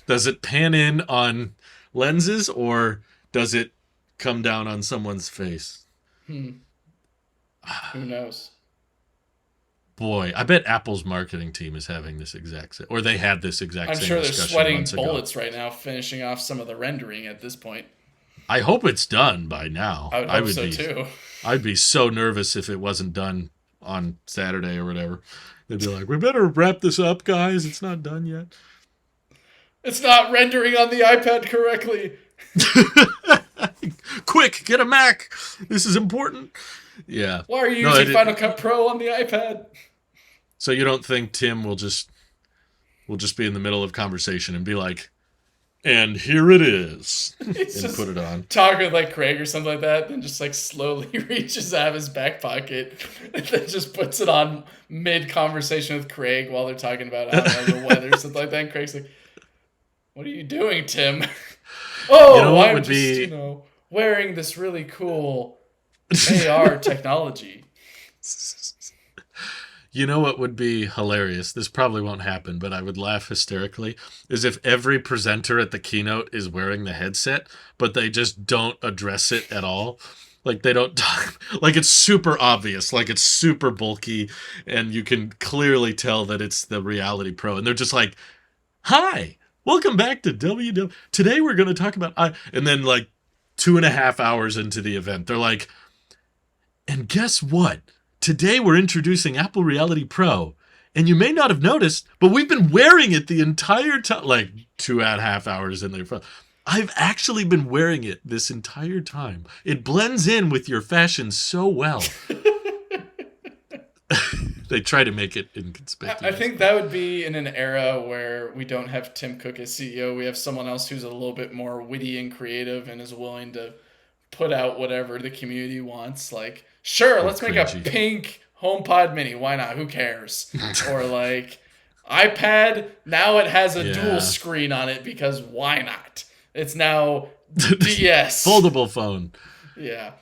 Speaker 1: Does it pan in on lenses or does it come down on someone's face?
Speaker 2: Who knows?
Speaker 1: Boy, I bet Apple's marketing team is having this exact same... Or they had this exact same discussion.
Speaker 2: I'm sure they're sweating bullets right now, finishing off some of the rendering at this point.
Speaker 1: I hope it's done by now.
Speaker 2: I would hope so, too.
Speaker 1: I'd be so nervous if it wasn't done on Saturday or whatever. They'd be like, we better wrap this up, guys. It's not done yet.
Speaker 2: It's not rendering on the iPad correctly.
Speaker 1: Quick, get a Mac. This is important. Yeah.
Speaker 2: Why are you using Final Cut Pro on the iPad?
Speaker 1: So you don't think Tim will just be in the middle of conversation and be like, and here it is, and put it on.
Speaker 2: Talk with like Craig or something like that, then just like slowly reaches out of his back pocket and then just puts it on mid conversation with Craig while they're talking about the weather or something like that. And Craig's like, "What are you doing, Tim?" I'm just wearing this really cool AR technology.
Speaker 1: You know what would be hilarious? This probably won't happen, but I would laugh hysterically, is if every presenter at the keynote is wearing the headset, but they just don't address it at all. Like, they don't talk. Like, it's super obvious. Like, it's super bulky, and you can clearly tell that it's the Reality Pro. And they're just like, hi, welcome back to WW. Today we're going to talk about... And then, like, 2.5 hours into the event, they're like, and guess what? Today we're introducing Apple Reality Pro. And you may not have noticed, but we've been wearing it the entire time. Like 2.5 hours in there. I've actually been wearing it this entire time. It blends in with your fashion so well. They try to make it inconspicuous.
Speaker 2: I think that would be in an era where we don't have Tim Cook as CEO. We have someone else who's a little bit more witty and creative and is willing to put out whatever the community wants. Like, sure, let's make a pink HomePod mini. Why not? Who cares? Or like iPad, now it has a dual screen on it because why not? It's now DS.
Speaker 1: Foldable phone.
Speaker 2: Yeah.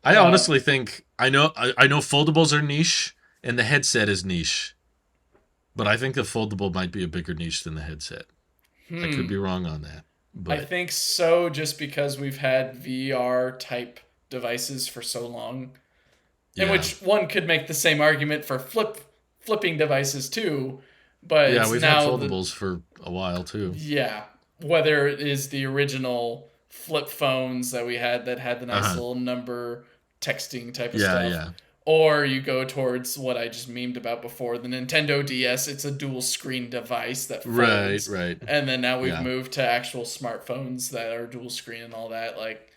Speaker 1: I honestly think I know foldables are niche and the headset is niche. But I think the foldable might be a bigger niche than the headset. I could be wrong on that. But
Speaker 2: I think so, just because we've had VR type devices for so long. In which one could make the same argument for flipping devices too, but
Speaker 1: we've had foldables for a while too.
Speaker 2: Yeah, whether it is the original flip phones that we had that had the nice little number texting type of stuff, or you go towards what I just memed about before, the Nintendo DS. It's a dual screen device that folds,
Speaker 1: right,
Speaker 2: and then now we've moved to actual smartphones that are dual screen and all that. Like,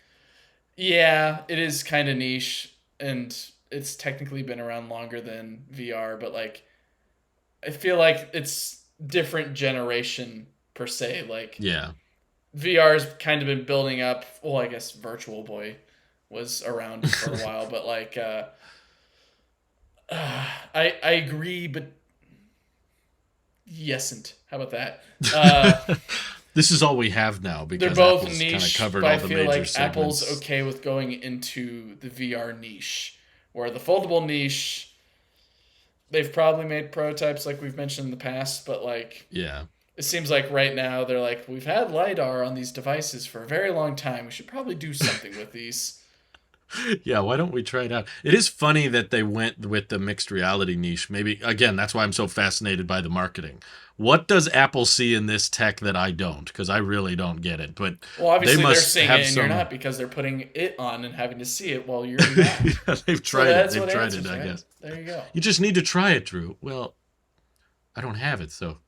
Speaker 2: yeah, it is kind of niche and it's technically been around longer than VR, but like, I feel like it's different generation per se. Like, VR's kind of been building up. Well, I guess Virtual Boy was around for a while, but like, I agree, but yesn't. How about that?
Speaker 1: This is all we have now because
Speaker 2: they're both
Speaker 1: Apple's
Speaker 2: niche,
Speaker 1: kind of covered
Speaker 2: but
Speaker 1: all the major
Speaker 2: I feel like
Speaker 1: segments.
Speaker 2: Apple's okay with going into the VR niche. Where the foldable niche, they've probably made prototypes like we've mentioned in the past, but like
Speaker 1: Yeah.
Speaker 2: it seems like right now they're like, we've had LiDAR on these devices for a very long time. We should probably do something with these.
Speaker 1: Yeah, why don't we try it out? It is funny that they went with the mixed reality niche. Maybe, again, that's why I'm so fascinated by the marketing. What does Apple see in this tech that I don't? Because I really don't get it. But
Speaker 2: Well,
Speaker 1: they
Speaker 2: obviously they're
Speaker 1: must
Speaker 2: seeing
Speaker 1: have
Speaker 2: it and
Speaker 1: some...
Speaker 2: you're not because they're putting it on and having to see it while you're not.
Speaker 1: Yeah, they've
Speaker 2: So
Speaker 1: tried it.
Speaker 2: that's
Speaker 1: They've
Speaker 2: what
Speaker 1: tried
Speaker 2: answers,
Speaker 1: it, I
Speaker 2: right?
Speaker 1: guess.
Speaker 2: There you go.
Speaker 1: You just need to try it, Drew. Well, I don't have it, so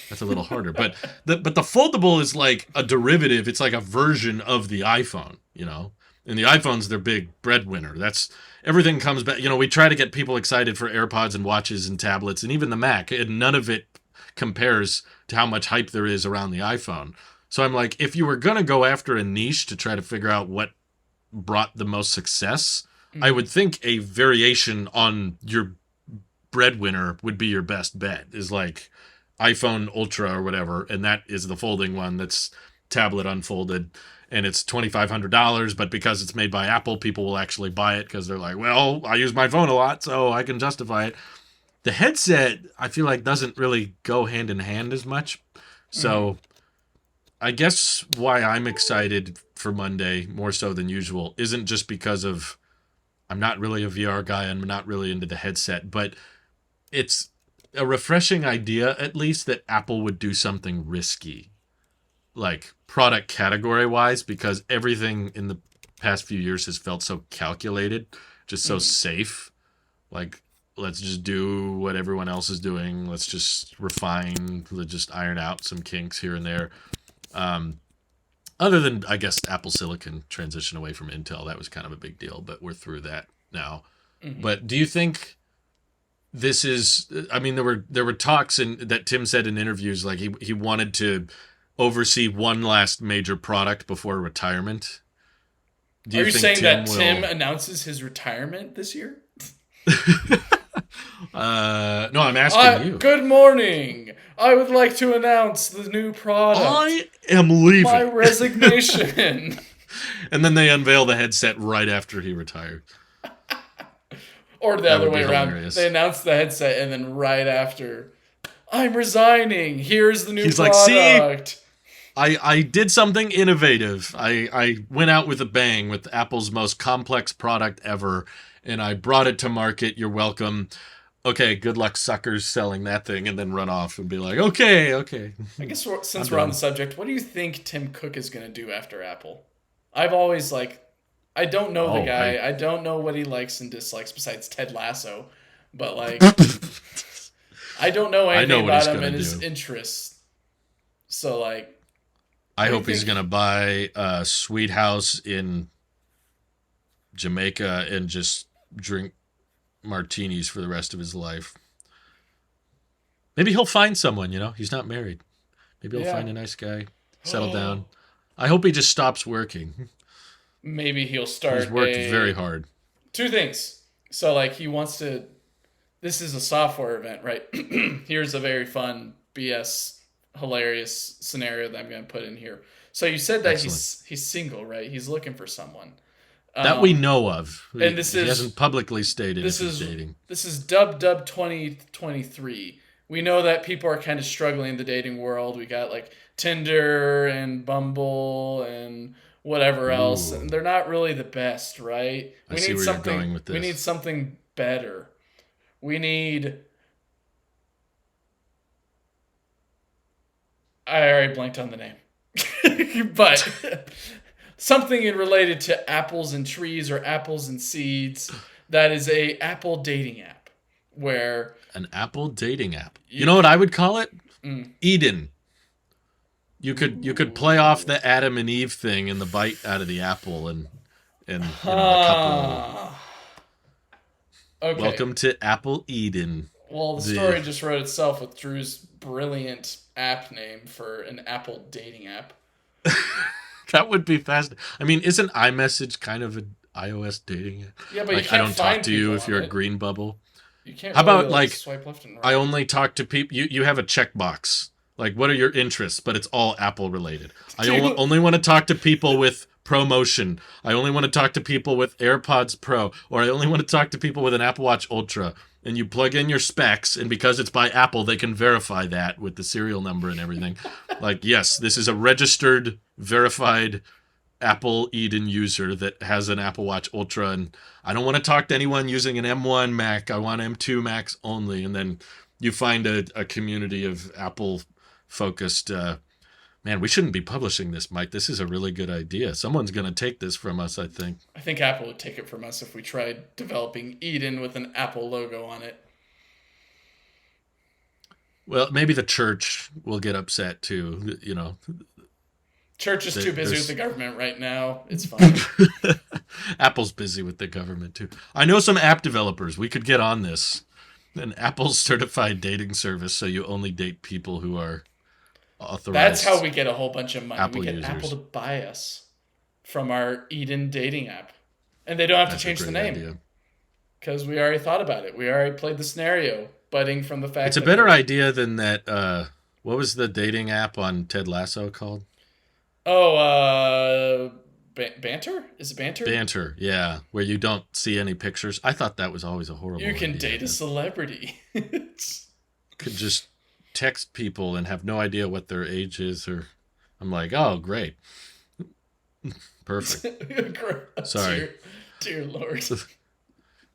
Speaker 1: that's a little harder. But the foldable is like a derivative. It's like a version of the iPhone, you know? And the iPhone's their big breadwinner. That's everything comes back. You know, we try to get people excited for AirPods and watches and tablets and even the Mac, and none of it compares to how much hype there is around the iPhone. So I'm like, if you were going to go after a niche to try to figure out what brought the most success, I would think a variation on your breadwinner would be your best bet, is like iPhone Ultra or whatever, and that is the folding one that's tablet unfolded, and it's $2,500, but because it's made by Apple, people will actually buy it because they're like, well, I use my phone a lot, so I can justify it. The headset, I feel like, doesn't really go hand in hand as much. So I guess why I'm excited for Monday more so than usual isn't just because of I'm not really a VR guy, I'm not really into the headset, but it's a refreshing idea, at least, that Apple would do something risky, like product category wise, because everything in the past few years has felt so calculated, just so safe. Like, let's just do what everyone else is doing. Let's just refine, let's just iron out some kinks here and there. Other than, I guess, Apple Silicon transition away from Intel, that was kind of a big deal, but we're through that now. But do you think this is? I mean, there were talks that Tim said in interviews, like he wanted to oversee one last major product before retirement.
Speaker 2: Are you saying that Tim announces his retirement this year?
Speaker 1: No, I'm asking you.
Speaker 2: Good morning. I would like to announce the new product.
Speaker 1: I am leaving.
Speaker 2: My resignation.
Speaker 1: And then they unveil the headset right after he retired.
Speaker 2: Or the other way around. Hilarious. They announce the headset and then right after, I'm resigning. Here's the new product.
Speaker 1: Like, see, I did something innovative. I went out with a bang with Apple's most complex product ever, and I brought it to market. You're welcome. Okay, good luck, suckers, selling that thing, and then run off and be like, okay.
Speaker 2: I guess since we're on the subject, what do you think Tim Cook is going to do after Apple? I've always, I don't know the guy. I don't know what he likes and dislikes besides Ted Lasso, but, I don't know anything about him and his interests. So,
Speaker 1: I hope he's going to buy a sweet house in Jamaica and just drink martinis for the rest of his life. Maybe he'll find someone, he's not married. Maybe he'll find a nice guy, settle down. I hope he just stops working.
Speaker 2: Maybe he'll start.
Speaker 1: He's worked very hard.
Speaker 2: Two things. So, he wants to. This is a software event, right? Here's a very fun BS, hilarious scenario that I'm going to put in here. So you said that he's single, right? He's looking for someone
Speaker 1: that we know of.
Speaker 2: And he
Speaker 1: hasn't publicly stated if he's dating.
Speaker 2: This is WWDC23. We know that people are kind of struggling in the dating world. We got Tinder and Bumble and whatever else, and they're not really the best, right?
Speaker 1: I see where you're going with this.
Speaker 2: We need something better. We need. I already blanked on the name, but something related to apples and trees or apples and seeds. That is a Apple dating app, where
Speaker 1: an Apple dating app. You know what I would call it? Eden. You could play off the Adam and Eve thing and the bite out of the apple and a couple.
Speaker 2: Okay.
Speaker 1: Welcome to Apple Eden.
Speaker 2: Well, the story just wrote itself with Drew's brilliant app name for an Apple dating app.
Speaker 1: That would be fascinating. I mean, isn't iMessage kind of an iOS dating app?
Speaker 2: Yeah, but you can't
Speaker 1: I don't talk to you if you're a green bubble.
Speaker 2: You can't.
Speaker 1: How about
Speaker 2: swipe left and right?
Speaker 1: I only talk to people. You have a checkbox. What are your interests? But it's all Apple related. I only want to talk to people with ProMotion. I only want to talk to people with AirPods Pro, or I only want to talk to people with an Apple Watch Ultra. and you plug in your specs, and because it's by Apple, they can verify that with the serial number and everything. Like, yes, this is a registered, verified Apple Eden user that has an Apple Watch Ultra, and I don't want to talk to anyone using an M1 Mac. I want M2 Macs only. And then you find a community of Apple-focused. Man, we shouldn't be publishing this, Mike. This is a really good idea. Someone's going to take this from us, I think.
Speaker 2: I think Apple would take it from us if we tried developing Eden with an Apple logo on it.
Speaker 1: Well, maybe the church will get upset too, you know.
Speaker 2: Church is too busy with the government right now. It's fine.
Speaker 1: Apple's busy with the government too. I know some app developers. We could get on this. An Apple certified dating service, so you only date people who are authorized.
Speaker 2: That's how we get a whole bunch of money.
Speaker 1: Apple
Speaker 2: we get
Speaker 1: users.
Speaker 2: Apple to buy us from our Eden dating app. And they don't have to change the name. Because we already thought about it. We already played the scenario, budding from the fact
Speaker 1: it's a better idea than that. What was the dating app on Ted Lasso called?
Speaker 2: Oh, Banter? Is it Banter?
Speaker 1: Banter, yeah. Where you don't see any pictures. I thought that was always a horrible idea.
Speaker 2: You can date a celebrity.
Speaker 1: Could just text people and have no idea what their age is. Or I'm like, oh, great. Perfect. Sorry.
Speaker 2: Dear Lord.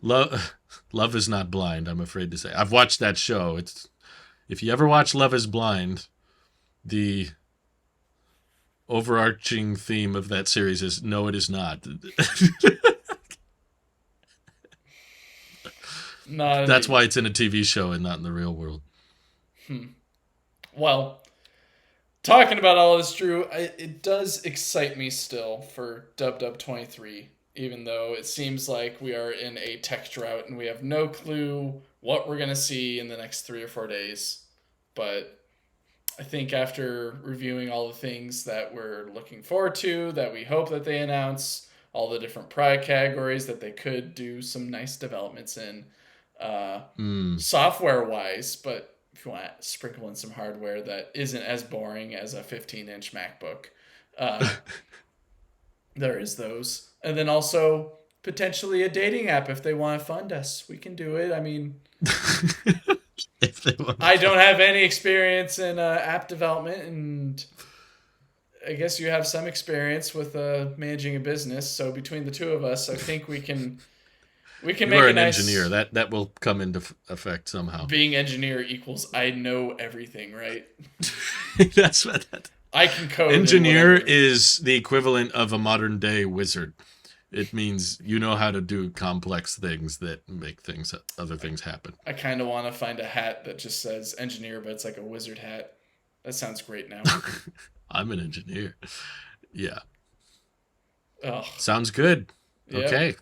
Speaker 1: Love is not blind, I'm afraid to say. I've watched that show. If you ever watch Love is Blind, the overarching theme of that series is no, it is not. That's why it's in a TV show and not in the real world.
Speaker 2: Well, talking about all this, Drew, it does excite me still for WWDC23, even though it seems like we are in a tech drought and we have no clue what we're going to see in the next 3 or 4 days. But I think after reviewing all the things that we're looking forward to, that we hope that they announce, all the different product categories that they could do some nice developments in, software-wise, but if you want to sprinkle in some hardware that isn't as boring as a 15-inch MacBook, there is those. And then also potentially a dating app if they want to fund us. We can do it. I mean... I don't have any experience in app development, and I guess you have some experience with managing a business. So between the two of us, I think we can make a nice...
Speaker 1: You're an engineer. That will come into effect somehow.
Speaker 2: Being engineer equals I know everything, right?
Speaker 1: That's what
Speaker 2: I can code.
Speaker 1: Engineer is the equivalent of a modern day wizard. It means you know how to do complex things that make other things happen.
Speaker 2: I kind of want to find a hat that just says engineer, but it's like a wizard hat. That sounds great now.
Speaker 1: I'm an engineer. Yeah.
Speaker 2: Oh.
Speaker 1: Sounds good. Yep. Okay.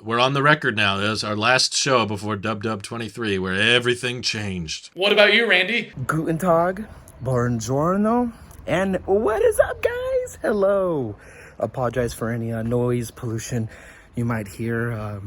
Speaker 1: We're on the record now. That was our last show before WWDC23 where everything changed.
Speaker 2: What about you, Randy?
Speaker 3: Guten Tag, buongiorno, and what is up, guys? Hello. Apologize for any noise pollution you might hear.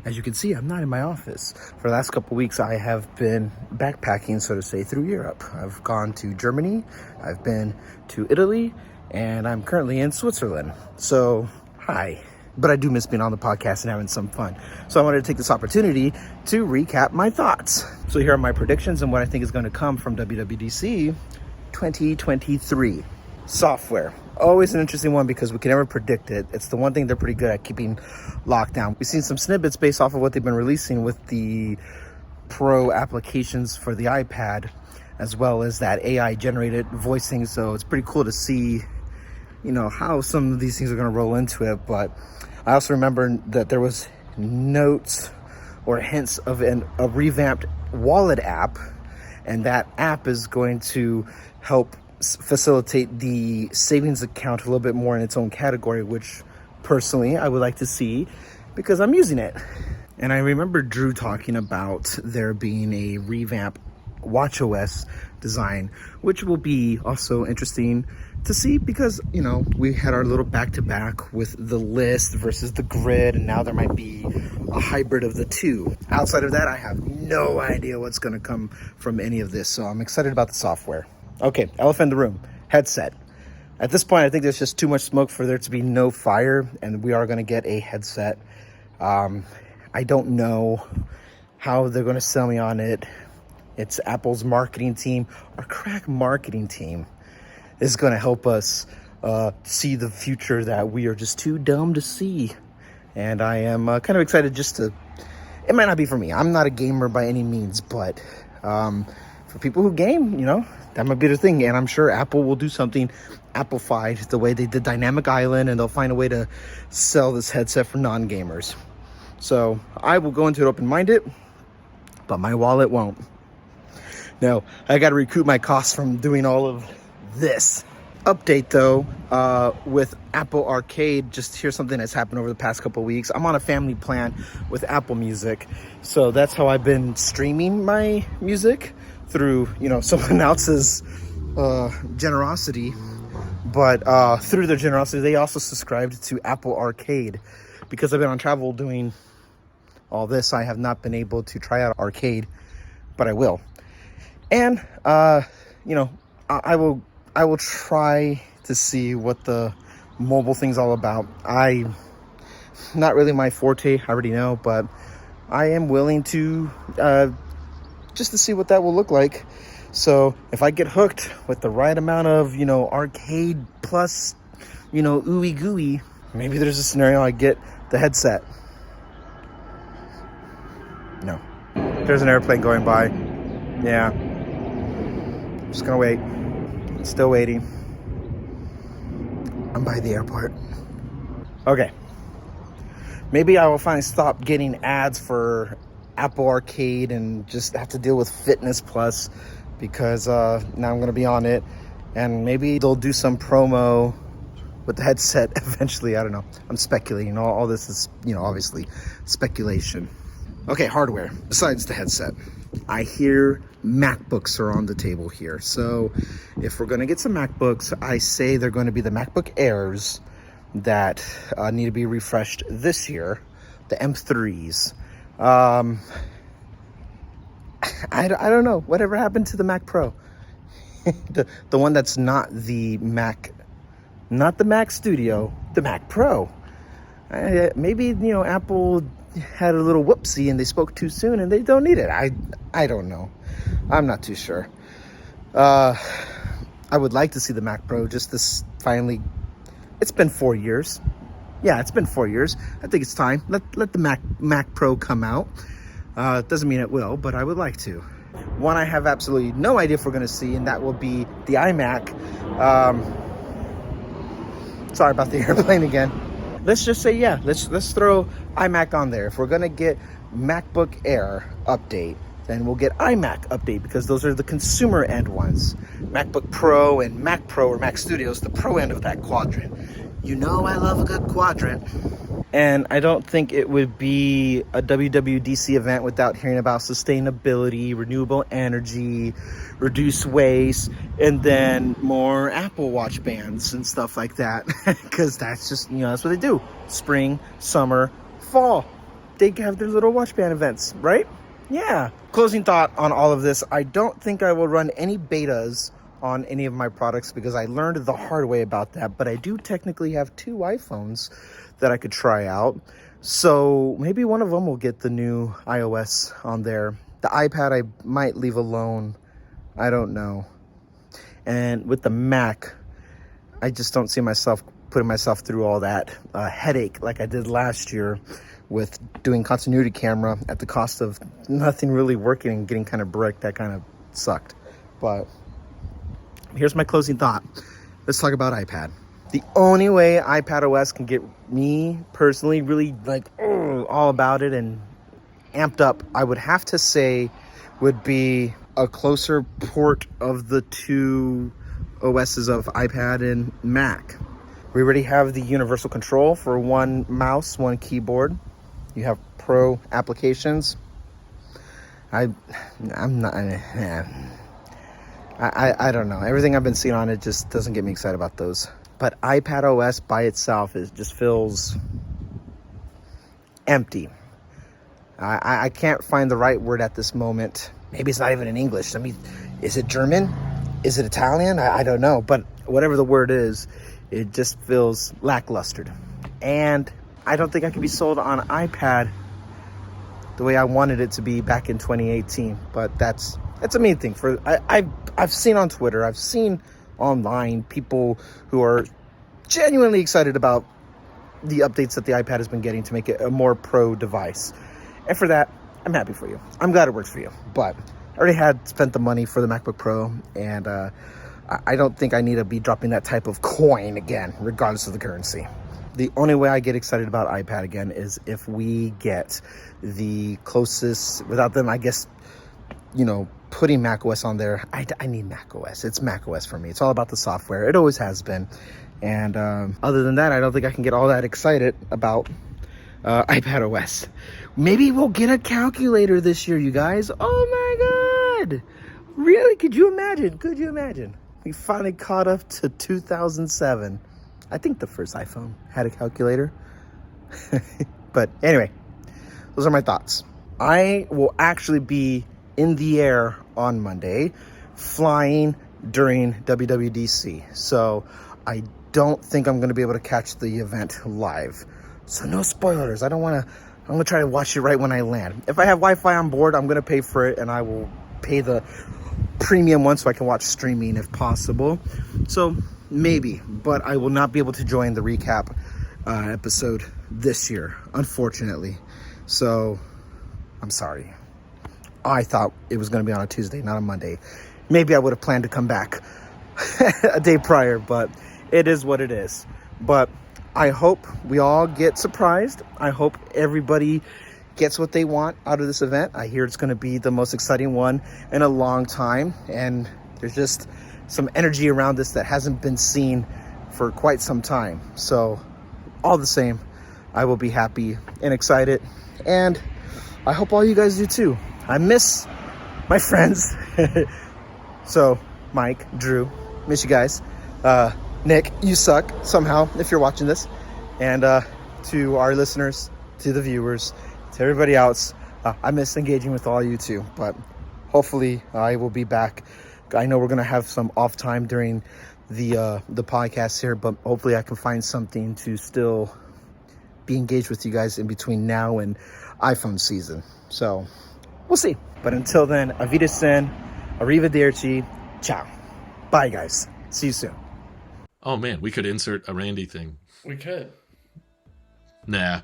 Speaker 3: As you can see, I'm not in my office. For the last couple weeks, I have been backpacking, so to say, through Europe. I've gone to Germany, I've been to Italy, and I'm currently in Switzerland. So, hi. But I do miss being on the podcast and having some fun. So I wanted to take this opportunity to recap my thoughts. So here are my predictions and what I think is going to come from WWDC 2023. Software. Always an interesting one because we can never predict it. It's the one thing they're pretty good at keeping locked down. We've seen some snippets based off of what they've been releasing with the Pro applications for the iPad, as well as that AI generated voicing. So it's pretty cool to see, how some of these things are going to roll into it. But I also remember that there was notes or hints of a revamped wallet app, and that app is going to help facilitate the savings account a little bit more in its own category, which personally I would like to see because I'm using it. And I remember Drew talking about there being a revamp watchOS design, which will be also interesting to see because, we had our little back-to-back with the list versus the grid, and now there might be a hybrid of the two. Outside of that, I have no idea what's going to come from any of this, so I'm excited about the software. Okay, elephant in the room, headset. At this point, I think there's just too much smoke for there to be no fire, and we are going to get a headset. I don't know how they're going to sell me on it. It's Apple's marketing team, our crack marketing team, is going to help us see the future that we are just too dumb to see. And I am kind of excited just to, it might not be for me. I'm not a gamer by any means, but for people who game, you know, that might be the thing. And I'm sure Apple will do something Apple-fied the way they did Dynamic Island, and they'll find a way to sell this headset for non-gamers. So I will go into it open-minded, but my wallet won't. No, I got to recoup my costs from doing all of this. Update though, with Apple Arcade, just here's something that's happened over the past couple of weeks. I'm on a family plan with Apple Music, so that's how I've been streaming my music through, you know, someone else's generosity. But through their generosity, they also subscribed to Apple Arcade. Because I've been on travel doing all this, I have not been able to try out Arcade, but I will. And you know, I will try to see what the mobile thing's all about. Not really my forte, I already know, but I am willing to just to see what that will look like. So if I get hooked with the right amount of, you know, Arcade plus, you know, ooey gooey, maybe there's a scenario I get the headset. No, there's an airplane going by. Yeah, just gonna wait. Still waiting. I'm by the airport. Okay. Maybe I will finally stop getting ads for Apple Arcade and just have to deal with Fitness Plus, because now I'm going to be on it. And maybe they'll do some promo with the headset eventually. I don't know. I'm speculating. All this is, you know, obviously speculation. Okay, hardware. Besides the headset, I hear MacBooks are on the table here. So if we're going to get some MacBooks, I say they're going to be the MacBook Airs that need to be refreshed this year, the M3s. I don't know. Whatever happened to the Mac Pro? the one that's not the Mac, not the Mac Studio, the Mac Pro. Maybe, you know, Apple had a little whoopsie and they spoke too soon and they don't need it. I don't know. I'm not too sure. I would like to see the Mac Pro just this finally. It's been 4 years. Yeah, it's been 4 years. I think it's time. Let the Mac Pro come out. It doesn't mean it will, but I would like to. One I have absolutely no idea if we're going to see, and that will be the iMac. Sorry about the airplane again. Let's just say, yeah, let's throw iMac on there. If we're going to get MacBook Air update, then we'll get iMac update, because those are the consumer end ones. MacBook Pro and Mac Pro or Mac Studios, the pro end of that quadrant. You know I love a good quadrant. And I don't think it would be a WWDC event without hearing about sustainability, renewable energy, reduce waste, and then more Apple Watch bands and stuff like that. Because that's just, you know, that's what they do. Spring, summer, fall. They have their little watch band events, right? Yeah. Closing thought on all of this. I don't think I will run any betas on any of my products because I learned the hard way about that. But I do technically have 2 iPhones that I could try out. So maybe one of them will get the new iOS on there. The iPad I might leave alone. I don't know. And with the Mac, I just don't see myself putting myself through all that headache like I did last year with doing continuity camera at the cost of nothing really working and getting kind of bricked. That kind of sucked. But here's my closing thought. Let's talk about iPad. The only way iPadOS can get me personally really like all about it and amped up, I would have to say, would be a closer port of the 2 OSs of iPad and Mac. We already have the universal control for 1 mouse, 1 keyboard. You have pro applications. I'm not. I don't know. Everything I've been seeing on it just doesn't get me excited about those. But iPadOS by itself just feels empty. I can't find the right word at this moment. Maybe it's not even in English. I mean, is it German? Is it Italian? I don't know. But whatever the word is, it just feels lackluster. And I don't think I can be sold on iPad the way I wanted it to be back in 2018. But that's a main thing. I've seen on Twitter, I've seen online people who are genuinely excited about the updates that the iPad has been getting to make it a more pro device. And for that, I'm happy for you. I'm glad it works for you. But I already had spent the money for the MacBook Pro, and I don't think I need to be dropping that type of coin again, regardless of the currency. The only way I get excited about iPad again is if we get the closest, without them, I guess, putting macOS on there. I need macOS. It's macOS for me. It's all about the software. It always has been. And other than that, I don't think I can get all that excited about iPadOS. Maybe we'll get a calculator this year, you guys. Oh my God. Really? Could you imagine? We finally caught up to 2007. I think the first iPhone had a calculator. But anyway, those are my thoughts. I will actually be in the air on Monday, flying during WWDC. So I don't think I'm going to be able to catch the event live. So no spoilers. I'm going to try to watch it right when I land. If I have Wi-Fi on board, I'm going to pay for it, and I will pay the premium one so I can watch streaming if possible. So maybe, but I will not be able to join the recap episode this year, unfortunately. So I'm sorry. I thought it was going to be on a Tuesday, not a Monday. Maybe I would have planned to come back a day prior, but it is what it is. But I hope we all get surprised. I hope everybody gets what they want out of this event. I hear it's going to be the most exciting one in a long time, and there's just some energy around this that hasn't been seen for quite some time. So all the same, I will be happy and excited, and I hope all you guys do too. I miss my friends. So Mike, Drew, miss you guys. Nick, you suck somehow if you're watching this. And to our listeners, to the viewers, to everybody else, I miss engaging with all you too. But hopefully I will be back. I know we're going to have some off time during the podcast here, but hopefully I can find something to still be engaged with you guys in between now and iPhone season. So we'll see. But until then, Auf Wiedersehen, arrivederci, ciao. Bye, guys. See you soon.
Speaker 1: Oh, man, we could insert a Randy thing.
Speaker 2: We could.
Speaker 1: Nah.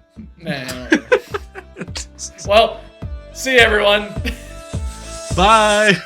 Speaker 2: Well, see you, everyone.
Speaker 1: Bye.